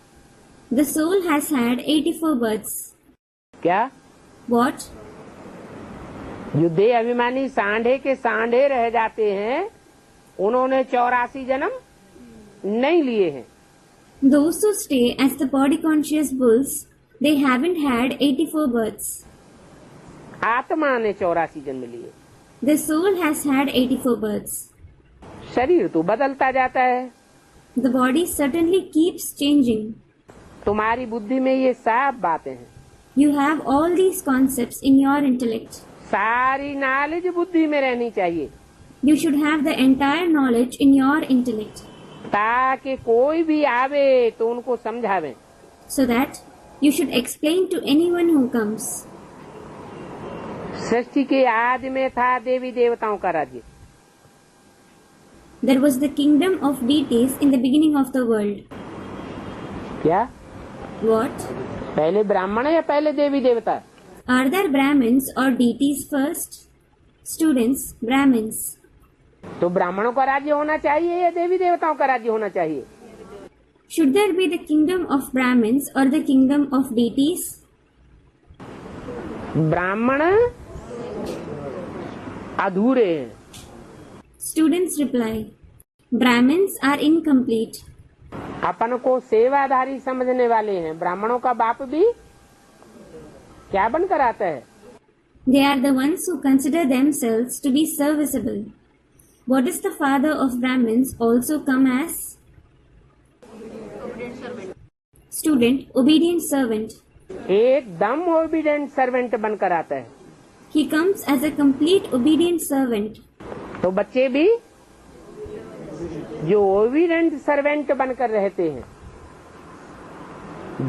The soul has had 84 births. क्या? What? जो देह अभिमानी सांढे के सांढे रह जाते हैं उन्होंने 84 जन्म नहीं लिए हैं। Those who stay as the body conscious bulls, they haven't had 84 births. आत्मा ने 84 जन्म लिए। The soul has had 84 births. शरीर तो बदलता जाता है। The body certainly keeps changing. तुम्हारी बुद्धि में ये सब बातें हैं। You have all these concepts in your intellect. सारी नॉलेज बुद्धि में रहनी चाहिए You should have the entire knowledge in your intellect, ताकि कोई भी आवे तो उनको समझावे। so that you should explain to anyone who comes. सृष्टि के आदि में था देवी देवताओं का राज्य। There was the kingdom of deities in the beginning of the world. क्या? What? पहले ब्राह्मण या पहले देवी देवता? Are there Brahmins or deities first? Students, Brahmins. तो ब्राह्मणों का राज्य होना चाहिए या देवी देवताओं का राज्य होना चाहिए? Should there be the kingdom of Brahmins or the kingdom of deities? ब्राह्मण अधूरे हैं। Students reply, Brahmins are incomplete. अपन को सेवाधारी समझने वाले हैं। ब्राह्मणों का बाप भी क्या बनकर आता है? They are the ones who consider themselves to be serviceable. What does the father of Brahmins also come as? Student, obedient servant. एकदम ओबीडिएंट सर्वेंट बनकर आता है। He comes as a complete obedient servant. तो बच्चे भी जो obedient servant बनकर रहते हैं,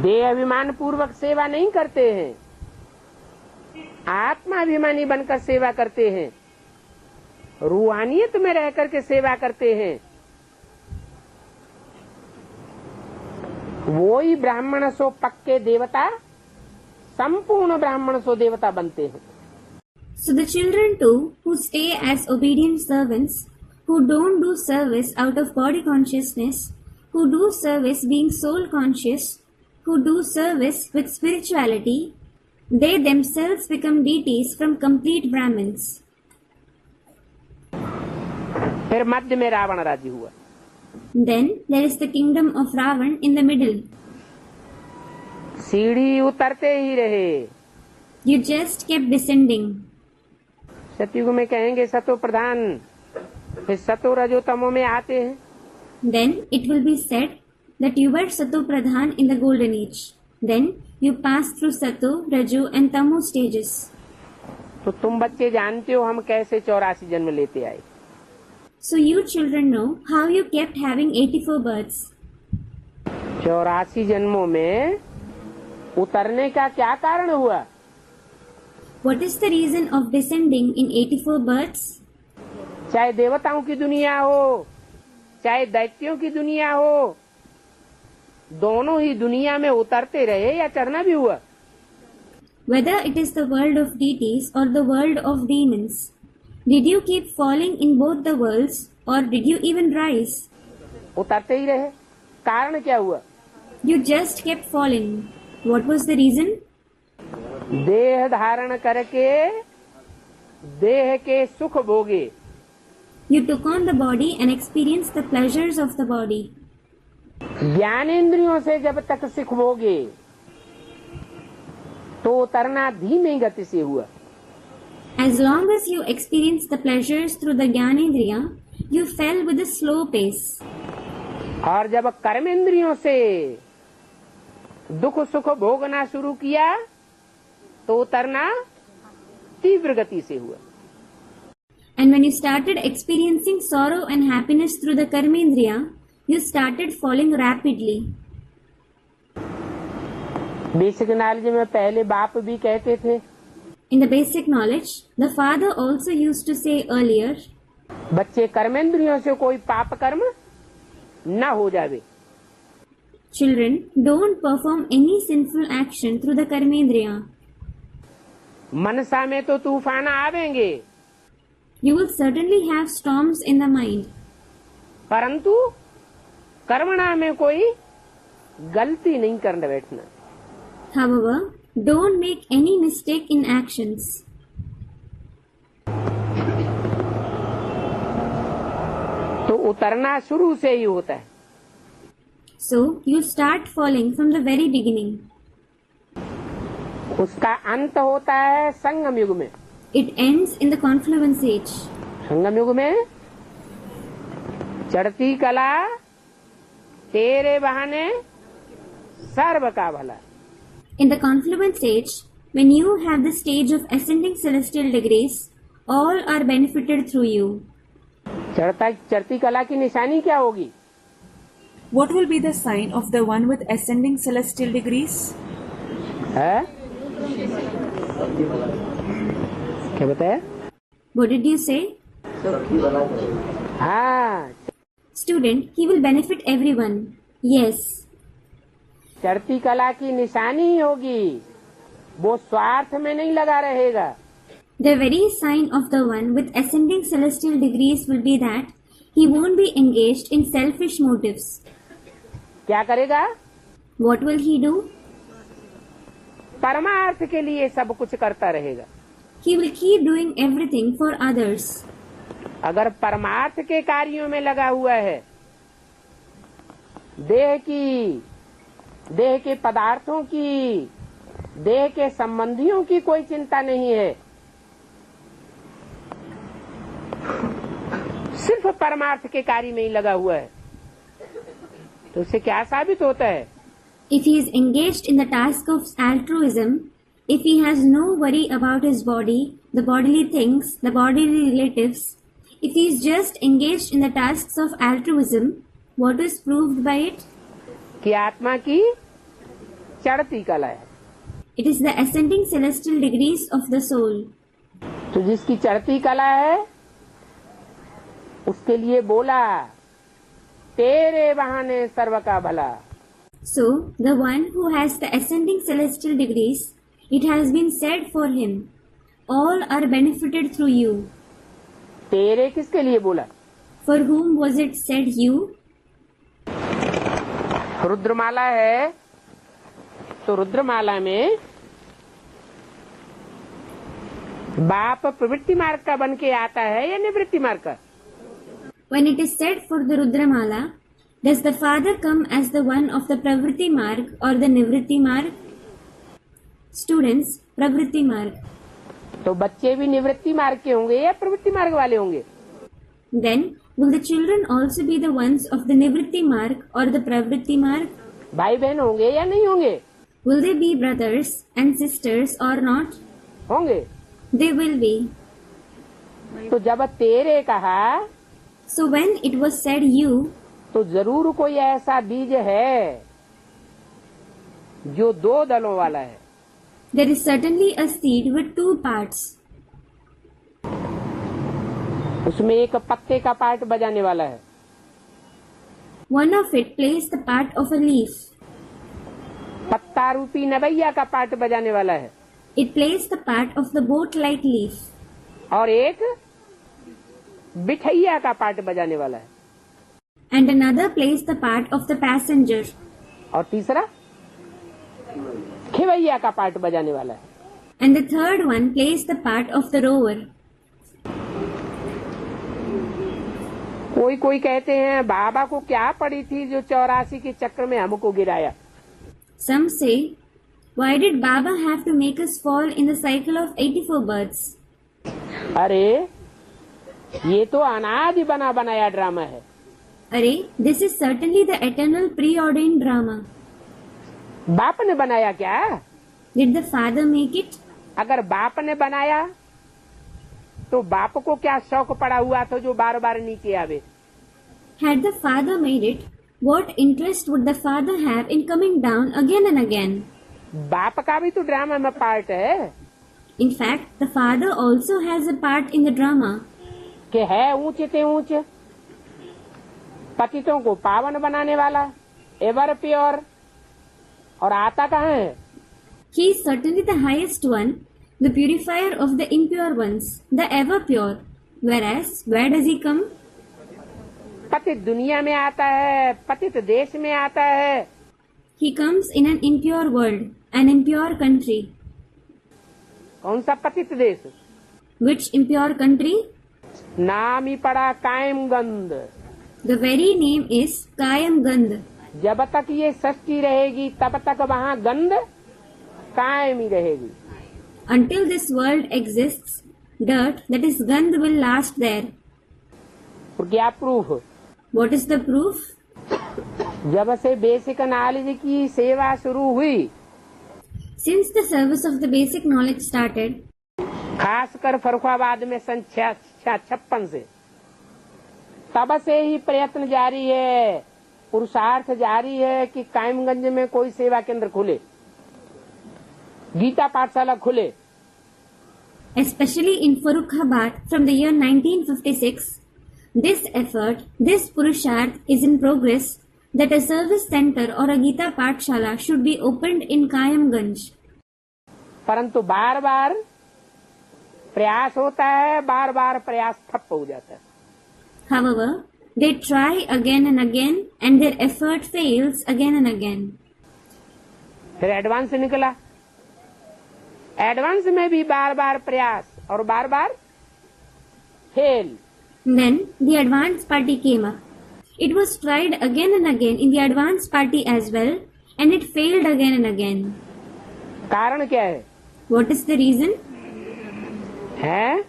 देह अभिमान पूर्वक सेवा नहीं करते हैं, आत्माभिमानी बनकर सेवा करते हैं, रूहानियत में रह करके सेवा करते हैं, वो ही ब्राह्मण सो पक्के देवता, संपूर्ण ब्राह्मण सो देवता बनते हैं। So the children too, who stay as obedient servants, who don't do service out of body consciousness, who do service being soul conscious, who do service with spirituality, they themselves become deities from complete Brahmins. फिर मध्य में रावण राज्य हुआ। Then there is the kingdom of Ravan in the middle. सीढ़ी उतरते ही रहे। You just kept descending. सतयुग में कहेंगे सतो प्रधान, फिर सतो रजो तमो में आते हैं। Then it will be said that you were Sato Pradhan in the golden age. Then you passed through Sato, Raju and Tamo stages. तो तुम बच्चे जानते हो हम कैसे 84 जन्म लेते आए। So you children know how you kept having 84 births. 84 जन्मों में उतरने का क्या कारण हुआ? What is the reason of descending in 84 births? चाहे देवताओं की दुनिया हो, चाहे दैत्यों की दुनिया हो, दोनों ही दुनिया में उतरते रहे या चढ़ना भी हुआ। Whether it is the world of deities or the world of demons, did you keep falling in both the worlds or did you even rise? उतरते ही रहे। कारण क्या हुआ? You just kept falling. What was the reason? देह धारण करके देह के सुख भोगे। You took on the body and experienced the pleasures of the body. ज्ञानेंद्रियों से जब तक सुख भोगे तो उतरना धीमी गति से हुआ। As long as you experienced the pleasures through the Gyanendriya, you fell with a slow pace. और जब कर्मेंद्रियों से दुख सुख भोगना शुरू किया तो उतरना तीव्र गति से हुआ। And when you started experiencing sorrow and happiness through the Karmendriya, you started falling rapidly. Basic knowledge में पहले बाप भी कहते थे। In the basic knowledge, the father also used to say earlier, बच्चे कर्मेंद्रियों से कोई पाप कर्म न हो जावे। children, don't perform any sinful action through the Karmendriya. मनसा में तो तूफान आवेंगे, You will certainly have storms in the mind. परंतु कर्मणा में कोई गलती नहीं करने बैठना। However, don't make any mistake in actions. तो उतरना शुरू से ही होता है। So, you start falling from the very beginning. उसका अंत होता है संगम युग में। It ends in the confluence age. संगम युग में चढ़ती कला तेरे बहाने सर्व का भला। In the confluence age, when you have the stage of ascending celestial degrees, all are benefited through you. चढ़ती कला की निशानी क्या होगी? What will be the sign of the one with ascending celestial degrees? है? क्या बताया? What did you say? हाँ, Student, he will benefit everyone. Yes. चढ़ती कला की निशानी ही होगी, वो स्वार्थ में नहीं लगा रहेगा। The very sign of the one with ascending celestial degrees will be that he won't be engaged in selfish motives. क्या करेगा? What will he do? परमार्थ के लिए सब कुछ करता रहेगा। He will keep doing everything for others. अगर परमार्थ के कार्यों में लगा हुआ है, देह के पदार्थों की, देह के संबंधियों की कोई चिंता नहीं है, सिर्फ परमार्थ के कार्य में ही लगा हुआ है, तो उससे क्या साबित होता है? If he is engaged in the task of altruism, if he has no worry about his body, the bodily things, the bodily relatives, if he is just engaged in the tasks of altruism, what is proved by it? कि आत्मा की चढ़ती कला है। It is the ascending celestial degrees of the soul. तो जिसकी चढ़ती कला है उसके लिए बोला तेरे बहाने सर्व का भला। So, the one who has the ascending celestial degrees, it has been said for him, all are benefited through you. तेरे किसके लिए बोला? For whom was it said you? रुद्रमाला है, तो रुद्रमाला में बाप प्रवृत्ति मार्ग का बन के आता है या निवृत्ति मार्ग का? When it is said for the Rudramala, does the father come as the one of the Pravritti Marg or the Nivritti Marg? Students, Pravritti Marg. तो बच्चे भी निवृत्ति मार्ग के होंगे या प्रवृत्ति मार्ग वाले होंगे? Then, will the children also be the ones of the Nivritti Marg or the Pravritti Marg? भाई बहन होंगे या नहीं होंगे? Will they be brothers and sisters or not? होंगे। They will be. तो जब तेरे कहा So when it was said you, तो जरूर कोई ऐसा बीज है जो दो दलों वाला है। there is certainly a seed with two parts. उसमें एक पत्ते का पार्ट बजाने वाला है, One of it plays the part of a leaf. पत्ता रूपी नवैया का पार्ट बजाने वाला है, It plays the part of the boat-like leaf. और एक बिठैया का पार्ट बजाने वाला है, And another plays the part of the passenger. और तीसरा खिवैया का पार्ट बजाने वाला है। And the third one plays the part of the rower. कोई कोई कहते हैं बाबा को क्या पड़ी थी जो 84 के चक्र में हमको गिराया। Some say, why did Baba have to make us fall in the cycle of 84 births? अरे ये तो अनादि बना बनाया ड्रामा है। Arey, this is certainly the eternal preordained drama. बाप ने बनाया क्या? Did the father make it? अगर बाप ने बनाया तो बाप को क्या शौक पड़ा हुआ था जो बार बार नीचे आवे? Had the father made it, what interest would the father have in coming down again and again? बाप का भी तो ड्रामा में पार्ट है In fact, the father also has a part in the drama. कि है ऊंचे ते ऊंच, पतितों को पावन बनाने वाला, एवर प्योर, और आता कहाँ है? He is certainly the highest one, the purifier of the impure ones, the ever pure. Whereas, where does he come? पतित दुनिया में आता है, पतित देश में आता है। He comes in an impure world, an impure country. कौन सा पतित देश? Which impure country? नाम ही पड़ा कायम गंध। The very name is Kayam Gandh. जब तक ये सृष्टि रहेगी तब तक वहाँ गंध कायम ही रहेगी। Until this world exists, dirt, that is Gandh, will last there. और क्या proof? What is the proof? जब से बेसिक नॉलेज की सेवा शुरू हुई, Since the service of the basic knowledge started, खासकर फर्रुखाबाद में सन 56 से, तब से ही प्रयत्न जारी है, पुरुषार्थ जारी है कि कायमगंज में कोई सेवा केंद्र खुले, गीता पाठशाला खुले। especially in Farrukhabad from the year 1956, this effort, this Purusharth is in progress that a service center or a Gita Pathshala should be opened in Kayamganj. परंतु बार बार प्रयास होता है, बार बार प्रयास ठप हो जाता है। However, they try again and again and their effort fails again and again. फिर एडवांस निकला, एडवांस में भी बार बार प्रयास और बार बार fail. Then the advanced party came up. It was tried again and again in the advanced party as well and it failed again and again. कारण क्या है? What is the reason? है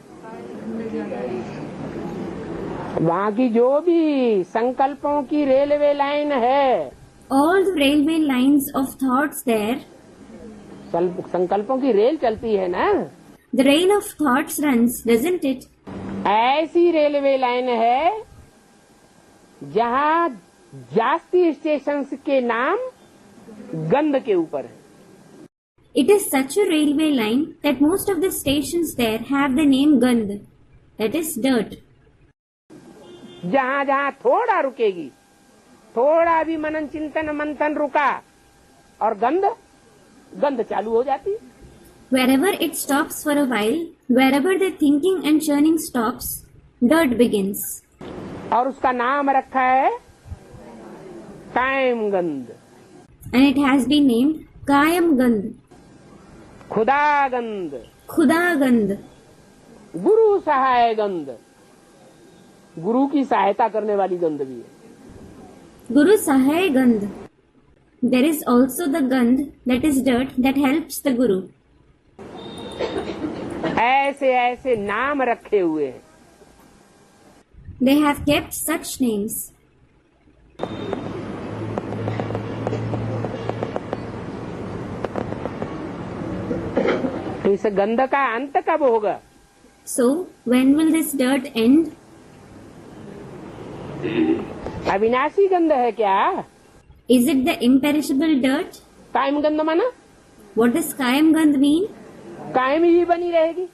वहाँ की जो भी संकल्पों की रेलवे लाइन है, All the railway lines of thoughts there, संकल्पों की रेल चलती है ना, the rail of thoughts runs, doesn't it? ऐसी रेलवे लाइन है जहाँ जास्ती स्टेशन के नाम गंध के ऊपर है। It is such a railway line that most of the stations there have the name Gandh, that is dirt. जहाँ जहाँ थोड़ा रुकेगी थोड़ा भी मनन चिंतन मंथन रुका और गंध चालू हो जाती। Wherever it stops for a while, wherever the thinking and churning stops, dirt begins. और उसका नाम रखा है कायम गंध, And it has been named Kayam Gandh, खुदा गंध, Khuda Gandh, गुरु सहाय गंध, गुरु की सहायता करने वाली गंध भी है। Guru Sahay Gandh. There is also the Gandh, that is dirt, that helps the Guru. ऐसे ऐसे नाम रखे हुए हैं। They have kept such names. तो इस गंध का अंत कब होगा? So, when will this dirt end? अविनाशी गंध है क्या? Is it the imperishable dirt? कायम गंध माना What does Kayam Gandh mean? कायम ही बनी रहेगी।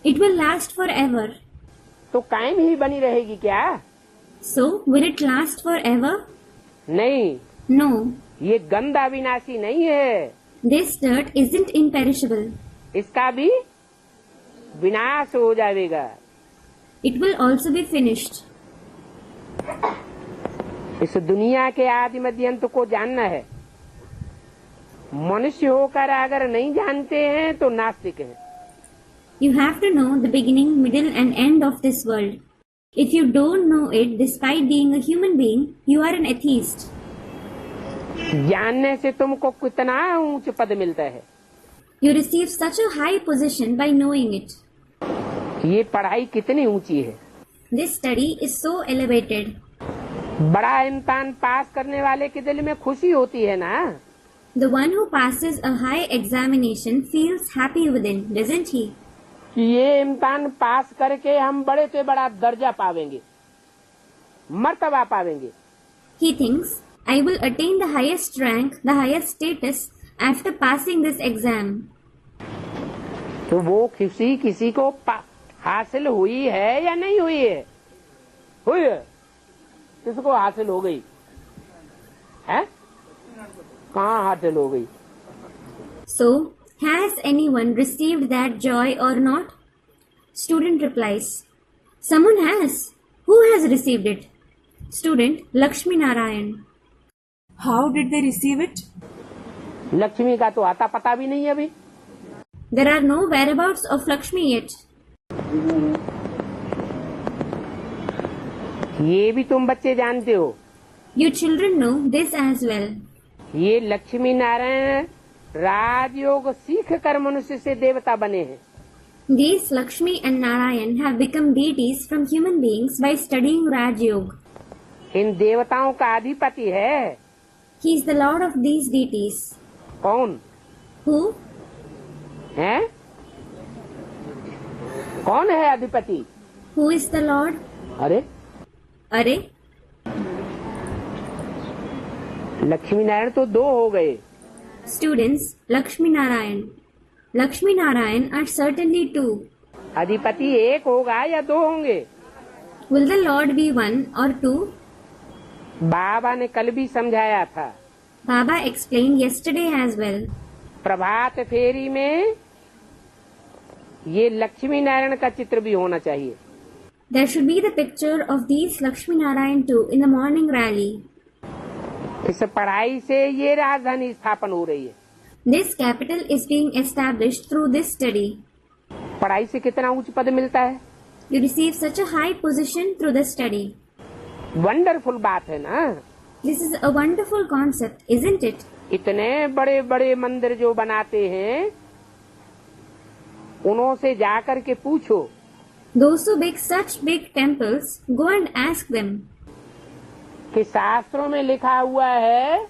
It will last forever. तो कायम ही बनी रहेगी क्या? So, will it last forever? नहीं, No. ये गंध अविनाशी नहीं है। This dirt isn't imperishable. इसका भी विनाश हो जाएगा। It will also be finished. इस दुनिया के आदि मध्य अंत को जानना है। मनुष्य होकर अगर नहीं जानते हैं तो नास्तिक हैं। You have to know the beginning, middle and end of this world. If you don't know it despite being a human being, you are an atheist. जानने से तुमको कितना ऊंच पद मिलता है। You receive such a high position by knowing it. ये पढ़ाई कितनी ऊंची है। This study is so elevated. बड़ा इम्तिहान पास करने वाले के दिल में खुशी होती है ना। The one who passes a high examination feels happy within, doesn't he? कि ये इम्तिहान पास करके हम बड़े से बड़ा दर्जा पावेंगे, मर्तबा पावेंगे। He thinks, I will attain the highest rank, the highest status after passing this exam. तो वो खुशी किसी को हासिल हुई है या नहीं हुई है? हुई है। किसको हासिल हो गई है? कहाँ हासिल हो गई? So, has anyone received that joy or not? Student replies, someone has. Who has received it? Student, Lakshmi Narayan. How did they receive it? Lakshmi का तो आता पता भी नहीं है अभी। There are no whereabouts of Lakshmi yet. ये भी तुम बच्चे जानते हो। You children know this as well. ये लक्ष्मी नारायण राजयोग सीख कर मनुष्य से देवता बने हैं। These Lakshmi and Narayan have become deities from human beings by studying Raj Yoga. इन देवताओं का अधिपति है He is the lord of these deities. कौन Who? है? कौन है अधिपति? Who is the lord? अरे Are? लक्ष्मी नारायण तो दो हो गए। Students, Lakshmi Narayan. Lakshmi Narayan are certainly two. अधिपति एक होगा या दो होंगे? Will the Lord be one or two? बाबा ने कल भी समझाया था। Baba explained yesterday as well. प्रभात फेरी में ये लक्ष्मी नारायण का चित्र भी होना चाहिए। There should be the picture of these Lakshmi Narayan too in the morning rally. इस पढ़ाई से ये राजधानी स्थापन हो रही है। This capital is being established through this study. पढ़ाई से कितना ऊंच पद मिलता है। You receive such a high position through the study. Wonderful बात है ना। This is a wonderful concept, isn't it? इतने बड़े बड़े मंदिर जो बनाते हैं उन्हों से जाकर के पूछो। Those who make such big temples, go and ask them. कि शास्त्रों में लिखा हुआ है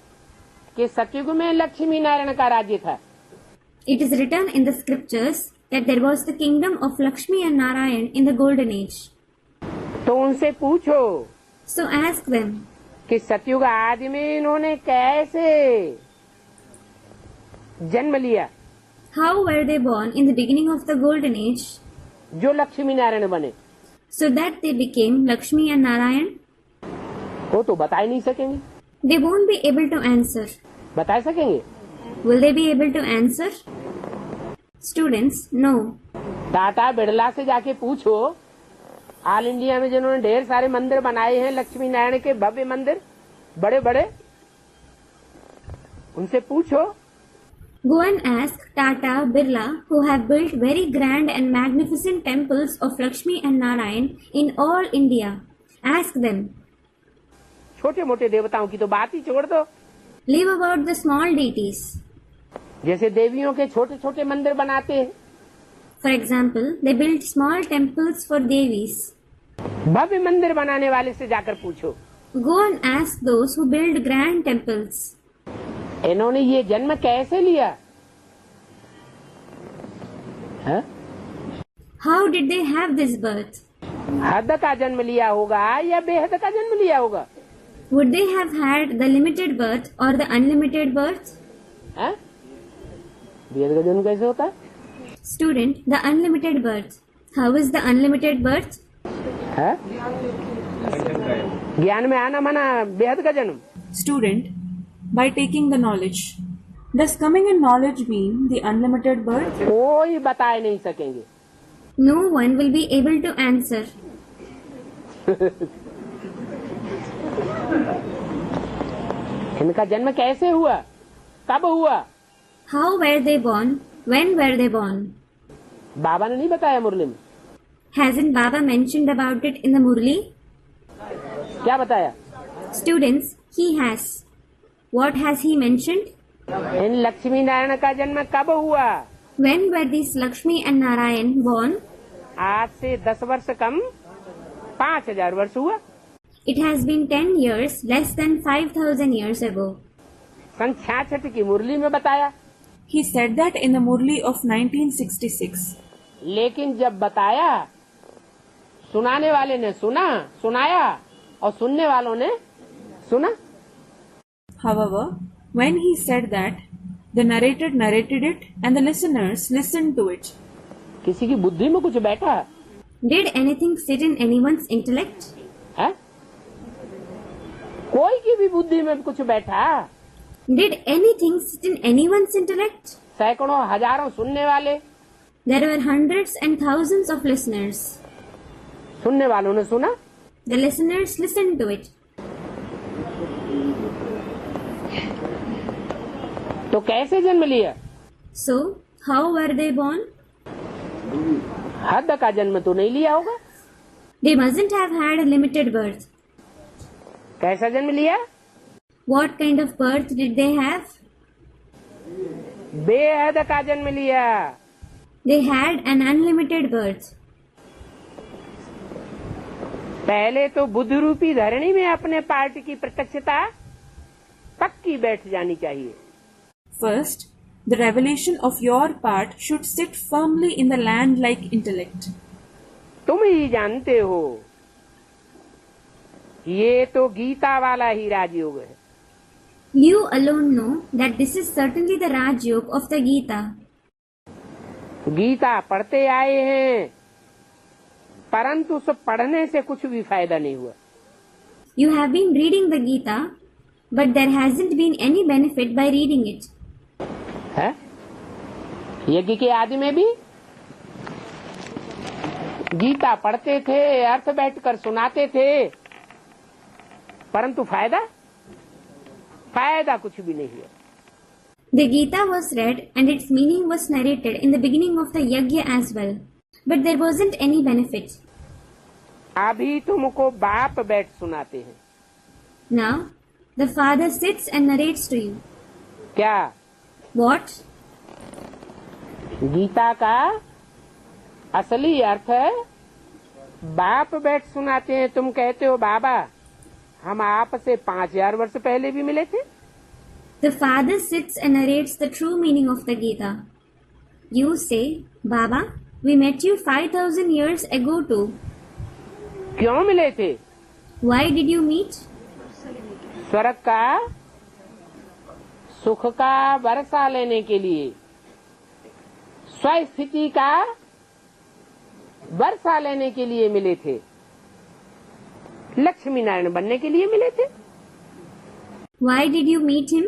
कि सतयुग में लक्ष्मी नारायण का राज्य था। It is written in the scriptures that there was the kingdom of Lakshmi and Narayan in the golden age. तो उनसे पूछो So ask them, कि सतयुग आदि में इन्होंने कैसे जन्म लिया how were they born in the beginning of the golden age जो लक्ष्मी नारायण बने? so that they became Lakshmi and Narayan? वो तो बता ही नहीं सकेंगे। They won't be able to answer. बता सकेंगे? Will they be able to answer? Students, no. Tata Birla से जाके पूछो, ऑल इंडिया में जिन्होंने ढेर सारे मंदिर बनाए हैं, लक्ष्मी नारायण के भव्य मंदिर, बड़े बड़े, उनसे पूछो। Go and ask Tata, Birla, who have built very grand and magnificent temples of Lakshmi and Narayan in all India. Ask them. छोटे मोटे देवताओं की तो बात ही छोड़ दो। Leave about the small deities. जैसे देवियों के छोटे छोटे मंदिर बनाते हैं, For example, they built small temples for Devis. भव्य मंदिर बनाने वाले से जाकर पूछो। Go and ask those who build grand temples. इन्होंने ये जन्म कैसे लिया? है? How did they have this birth? हद का जन्म लिया होगा या बेहद का जन्म लिया होगा? Would they have had the limited birth or the unlimited birth? है? बेहद का जन्म कैसे होता है? Student, the unlimited birth. How is the unlimited birth? है? ज्ञान में आना माना बेहद का जन्म। Student, by taking the knowledge. Does coming in knowledge mean the unlimited birth? कोई बताए नहीं सकेंगे। No one will be able to answer. इनका जन्म कैसे हुआ, कब हुआ? How were they born? When were they born? बाबा ने नहीं बताया मुरली में। Hasn't Baba mentioned about it in the Murli? क्या बताया? Students, he has. What has he mentioned? इन लक्ष्मी नारायण का जन्म कब हुआ? When were these Lakshmi and Narayan born? आज से 10 वर्ष कम 5000 वर्ष हुआ। It has been 10 years, less than 5,000 years ago. सन 66 की मुरली में बताया। He said that in the Murli of 1966. लेकिन जब बताया, सुनाने वाले ने सुना, सुनाया, और सुनने वालों ने सुना। However, when he said that, the narrator narrated it and the listeners listened to it. किसी की बुद्धि में कुछ बैठा Did anything sit in anyone's intellect? है? कोई की भी बुद्धि में कुछ बैठा? Did anything sit in anyone's intellect? सैकड़ों हजारों सुनने वाले, There were hundreds and thousands of listeners. सुनने वालों ने सुना। The listeners listened to it. तो कैसे जन्म लिया? So, how were they born? हद का जन्म तो नहीं लिया होगा। They mustn't have had a limited birth. कैसा जन्म लिया? What kind of birth did they have? बेहद का जन्म लिया। They had an unlimited birth. पहले तो बुद्ध रूपी धरणी में अपने पार्ट की प्रत्यक्षता पक्की बैठ जानी चाहिए। First, the revelation of your part should sit firmly in the land like intellect. तुम ही जानते हो, ये तो गीता वाला ही राजयोग है। You alone know that this is certainly the Raj Yoga of the Gita. Gita पढ़ते आए हैं, परंतु उस पढ़ने से कुछ भी फायदा नहीं हुआ। You have been reading the Gita, but there hasn't been any benefit by reading it. है? यज्ञ के आदि में भी गीता पढ़ते थे, अर्थ बैठकर सुनाते थे, परंतु फायदा कुछ भी नहीं हुआ। The Gita was read and its meaning was narrated in the beginning of the Yajna as well, but there wasn't any benefit. अभी तुमको बाप बैठ सुनाते हैं। Now, the father sits and narrates to you. क्या? What? गीता का असली अर्थ है बाप बैठ सुनाते हैं। तुम कहते हो बाबा हम आपसे 5000 वर्ष पहले भी मिले थे। The father sits and narrates the true meaning of the Gita. You say, Baba, we met you 5,000 years ago too. क्यों मिले थे? Why did you meet? स्वर्ग का सुख का वर्षा लेने के लिए, स्वस्थिति का वर्षा लेने के लिए मिले थे, लक्ष्मी नारायण बनने के लिए मिले थे। Why did you meet him?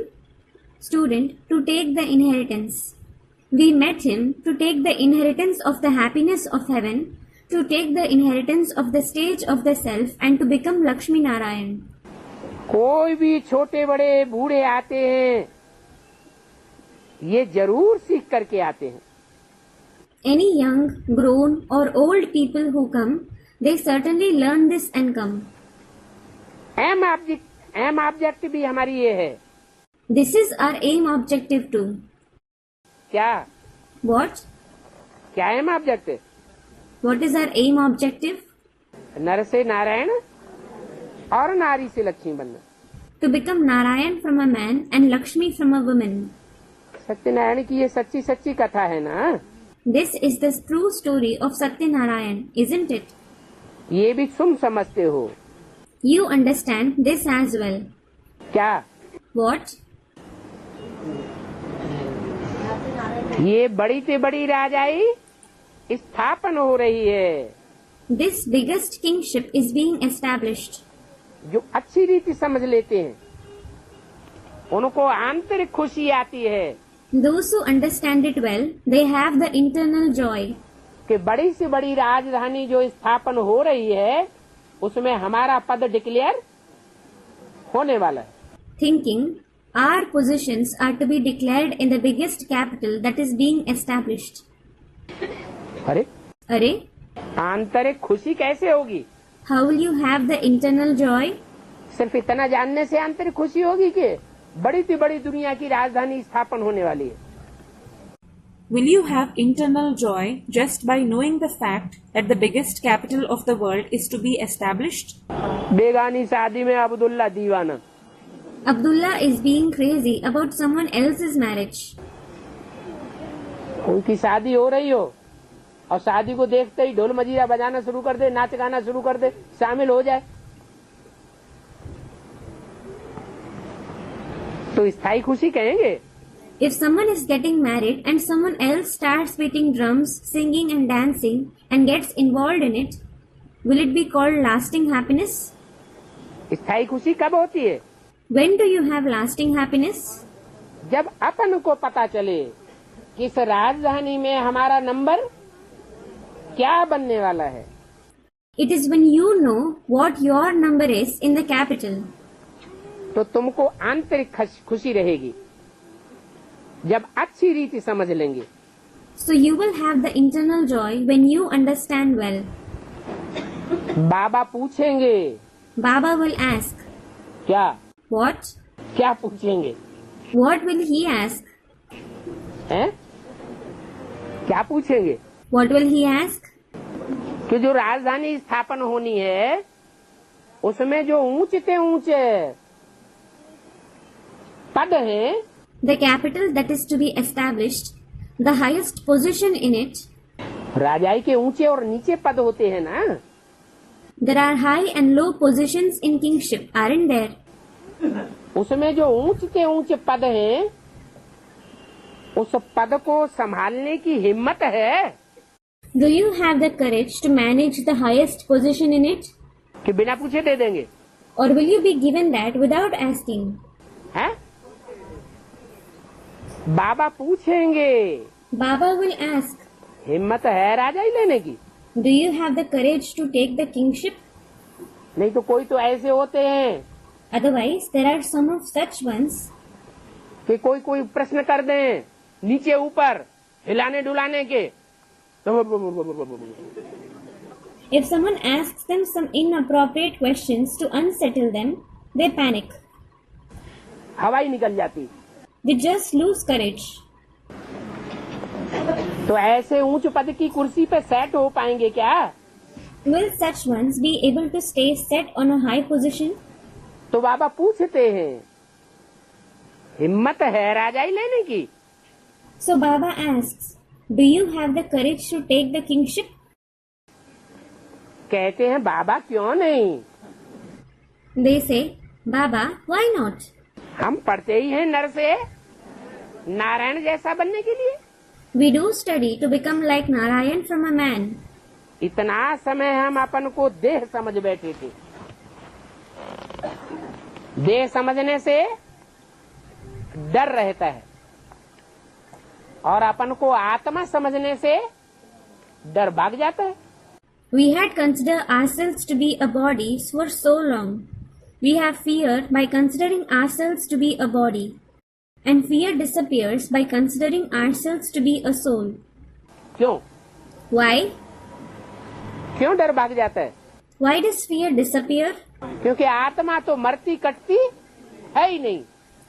Student, to take the inheritance. We met him to take the inheritance of the happiness of heaven, to take the inheritance of the stage of the self and to become Lakshmi Narayan. कोई भी छोटे बड़े बूढ़े आते हैं, ये जरूर सीख करके आते हैं. Any young, grown or old people who come, they certainly learn this and come. Aim object भी हमारी ये है. This is our aim objective too. क्या What? क्या aim object? What is our aim objective? नर से नारायण और नारी से लक्ष्मी बनना. To become Narayan from a man and Lakshmi from a woman. Satyanarayan की ये सच्ची सच्ची कथा है ना. This is the true story of Satyanarayan, isn't it? ये भी तुम समझते हो. You understand this as well. क्या What? ये बड़ी से बड़ी राजाई स्थापन हो रही है. This biggest kingship is being established. जो अच्छी रीति समझ लेते हैं उनको आंतरिक खुशी आती है Those who understand it well, they have the internal joy. कि बड़ी से बड़ी राजधानी जो स्थापन हो रही है उसमें हमारा पद डिक्लेयर होने वाला है. Thinking, our positions are to be declared in the biggest capital that is being established. अरे Arey, आंतरिक खुशी कैसे होगी? how will you have the internal joy? सिर्फ इतना जानने से आंतरिक खुशी होगी कि बड़ी से बड़ी दुनिया की राजधानी स्थापन होने वाली है. Will you have internal joy just by knowing the fact that the biggest capital of the world is to be established? बेगानी शादी में अब्दुल्ला दीवाना. Abdullah is being crazy about someone else's marriage. उनकी शादी हो रही हो और शादी को देखते ही ढोल मजीरा बजाना शुरू कर दे, नाच गाना शुरू कर दे, शामिल हो जाए तो स्थायी खुशी कहेंगे. If someone is getting married and someone else starts beating drums, singing and dancing and gets involved in it, will it be called lasting happiness? स्थायी खुशी कब होती है? When do you have lasting happiness? जब अपन को पता चले कि इस राजधानी में हमारा नंबर क्या बनने वाला है. It is when you know what your number is in the capital. तो तुमको आंतरिक खुशी रहेगी जब अच्छी रीति समझ लेंगे. So you will have the internal joy when you understand well. बाबा पूछेंगे. Baba will ask. क्या What? क्या पूछेंगे? What will he ask? हैं? क्या पूछेंगे? What will he ask? कि जो राजधानी स्थापन होनी है उसमें जो ऊंचे ऊंचे पद हैं, The capital that is to be established, the highest position in it. राजाई के ऊंचे और नीचे पद होते हैं ना. There are high and low positions in kingship, aren't there? उसमें जो ऊंचे पद हैं उस पद को संभालने की हिम्मत है? Do you have the courage to manage the highest position in it? कि बिना पूछे दे देंगे? Or will you be given that without asking? हैं? बाबा पूछेंगे. Baba will ask. हिम्मत है राजाई लेने की? Do you have the courage to take the kingship? नहीं तो कोई तो ऐसे होते हैं Otherwise, there are some of such ones. कि कोई प्रश्न कर दें नीचे ऊपर हिलाने डुलाने के. If someone asks them some inappropriate questions to unsettle them, they panic. हवा ही निकल जाती. They just lose courage. तो ऐसे ऊंच पद की कुर्सी पे सेट हो पाएंगे क्या? Will such ones be able to stay set on a high position? तो बाबा पूछते हैं हिम्मत है राजाई लेने की? So Baba asks, do you have the courage to take the kingship? कहते हैं बाबा क्यों नहीं. They say, Baba, why not? हम पढ़ते ही हैं नर से नारायण जैसा बनने के लिए. We do study to become like Narayan from a man. इतना समय हम अपन को देह समझ बैठे थे. देह समझने से डर रहता है, और अपन को आत्मा समझने से डर भाग जाता है। We had considered ourselves to be a body for so long. We have fear by considering ourselves to be a body, and fear disappears by considering ourselves to be a soul. क्यों Why? क्यों डर भाग जाता है? Why does fear disappear? क्योंकि आत्मा तो मरती कटती है ही नहीं।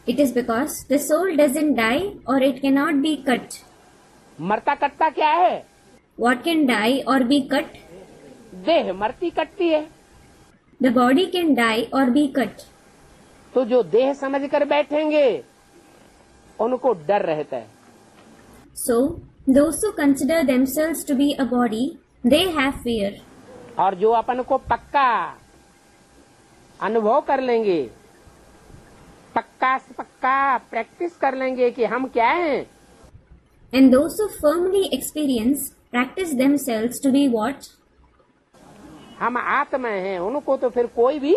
It is because the soul doesn't die or it cannot be cut. मरता कटता क्या है? What can die or be cut? देह मरती कटती है। The body can die or be cut. तो जो देह समझ कर बैठेंगे उनको डर रहता है। So, those who consider themselves to be a body, they have fear. और जो अपन को पक्का अनुभव कर लेंगे, पक्का से पक्का प्रैक्टिस कर लेंगे कि हम क्या हैं, And those who firmly practice themselves to be what? हम आत्मा हैं, उनको तो फिर कोई भी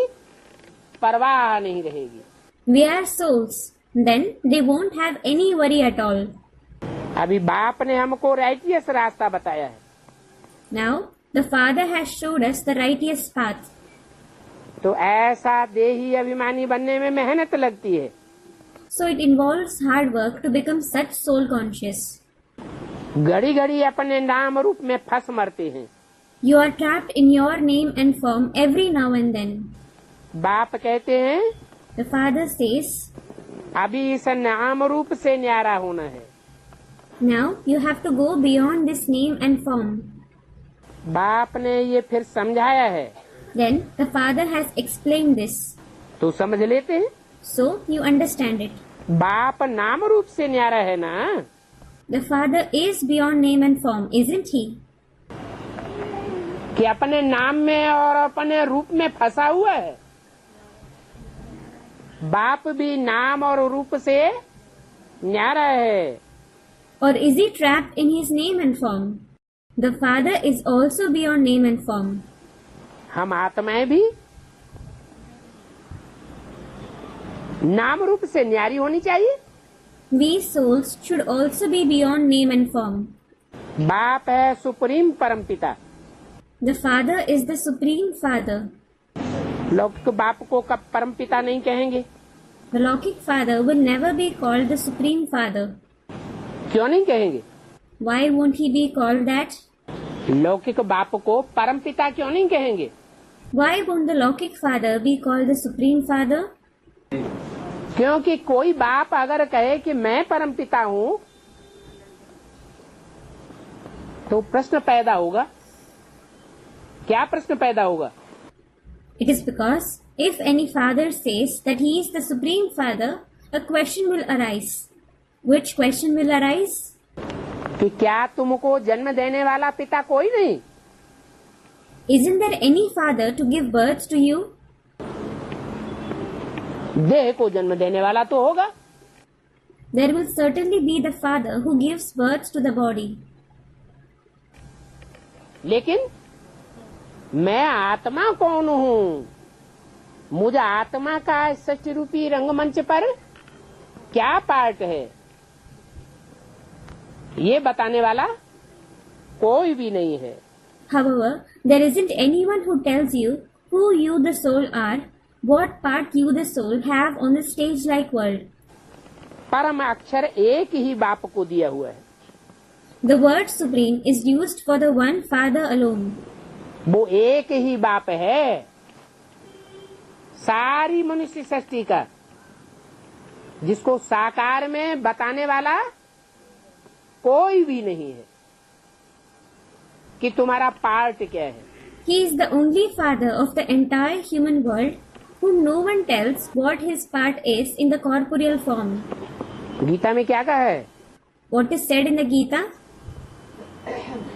परवाह नहीं रहेगी। We are souls. Then they won't have any worry at all. अभी बाप ने हमको राइटियस रास्ता बताया है, Now, the Father has showed us the righteous path. तो ऐसा देही अभिमानी बनने में मेहनत लगती है। So it involves hard work to become such soul conscious. घड़ी घड़ी अपने नाम रूप में फंस मरते हैं। You are trapped in your name and form every now and then. बाप कहते हैं The Father says, अभी इस नाम रूप से न्यारा होना है। now you have to go beyond this name and form. बाप ने ये फिर समझाया है, Then the Father has explained this. तो समझ लेते हैं। So you understand it. बाप नाम रूप से न्यारा है ना। The Father is beyond name and form, isn't He? कि अपने नाम में और अपने रूप में फंसा हुआ है। बाप भी नाम और रूप से न्यारा है। Or is He trapped in His name and form? The Father is also beyond name and form. हम आत्माएं भी नाम रूप से न्यारी होनी चाहिए। We souls should also be beyond name and form. बाप है सुप्रीम परमपिता। The Father is the Supreme Father. लौकिक बाप को कब परमपिता नहीं कहेंगे? The Lokik Father will never be called the Supreme Father. क्यों नहीं कहेंगे? Why won't He be called that? लौकिक बाप को परमपिता क्यों नहीं कहेंगे? Why won't the Lokik Father be called the Supreme Father? क्योंकि कोई बाप अगर कहे कि मैं परमपिता हूँ तो प्रश्न पैदा होगा। क्या प्रश्न पैदा होगा? It is because if any father says that he is the Supreme Father, a question will arise. Which question will arise? कि क्या तुमको जन्म देने वाला पिता कोई नहीं? Isn't there any father to give birth to you? देह को जन्म देने वाला तो होगा। There will certainly be the father who gives birth to the body. लेकिन मैं आत्मा कौन हूँ? मुझे आत्मा का सृष्टि रूपी रंगमंच पर क्या पार्ट है, ये बताने वाला कोई भी नहीं है। However, there isn't anyone who tells you who you the soul are, what part you the soul have on the stage-like world. परम अक्षर एक ही बाप को दिया हुआ है। The word Supreme is used for the one Father alone. वो एक ही बाप है सारी मनुष्य सृष्टि का, जिसको साकार में बताने वाला कोई भी नहीं है कि तुम्हारा पार्ट क्या है। He is the only Father of the entire human world, whom no one tells what his part is in the corporeal form. Gita में क्या कहा है? What is said in the Gita?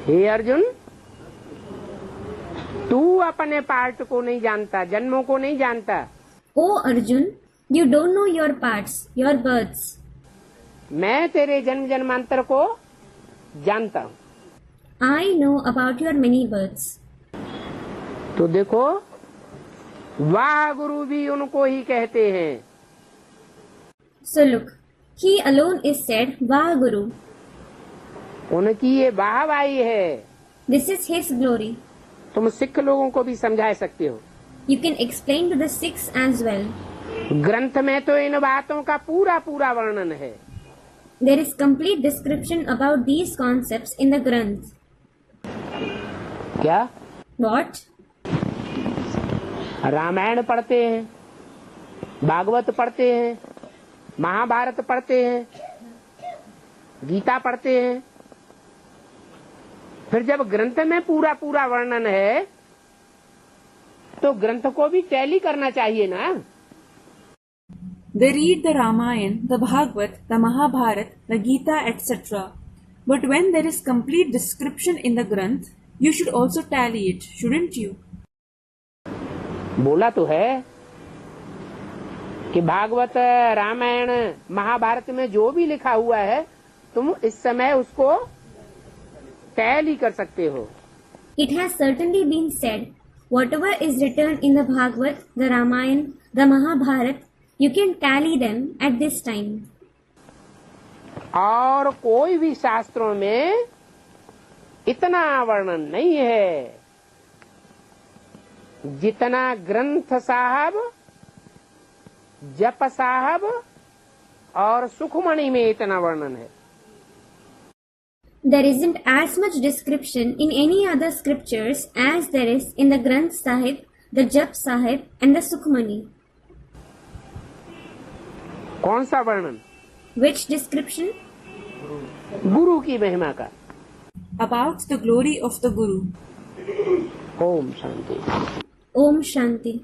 हे अर्जुन, तू अपने पार्ट को नहीं जानता, जन्मों को नहीं जानता। O Arjun, you don't know your parts, your births. मैं तेरे जन्म जन्मांतर को जानता हूँ। I know about your many births. तो देखो, वाह गुरु भी उनको ही कहते हैं। So look, He alone is said, Vah Guru. उनकी ये वाहवाही है। This is his glory. तुम सिख लोगों को भी समझा सकते हो। You can explain to the Sikhs as well. ग्रंथ में तो इन बातों का पूरा पूरा वर्णन है। There is complete description about these concepts in the Granth. क्या? What? रामायण पढ़ते हैं, भागवत पढ़ते हैं, महाभारत पढ़ते हैं, गीता पढ़ते हैं, फिर जब ग्रंथ में पूरा पूरा वर्णन है तो ग्रंथ को भी टैली करना चाहिए ना। They read the Ramayana, the Bhagavad, the Mahabharata, the Gita, etc. But when there is complete description in the Granth, you should also tally it, shouldn't you? बोला तो है कि भागवत, रामायण, महाभारत में जो भी लिखा हुआ है तुम इस समय उसको टैली कर सकते हो। It has certainly been said, whatever is written in the Bhagavad, the Ramayana, the Mahabharata, you can tally them at this time. और कोई भी शास्त्रों में इतना वर्णन नहीं है जितना ग्रंथ साहब, जप साहब और सुखमणि में इतना वर्णन है। There isn't as much description in any other scriptures as there is in the Granth Sahib, the Jap Sahib and the Sukhmani. कौन सा वर्णन? Which description? गुरु की महिमा का। About the glory of the Guru. Om Shanti. Om Shanti.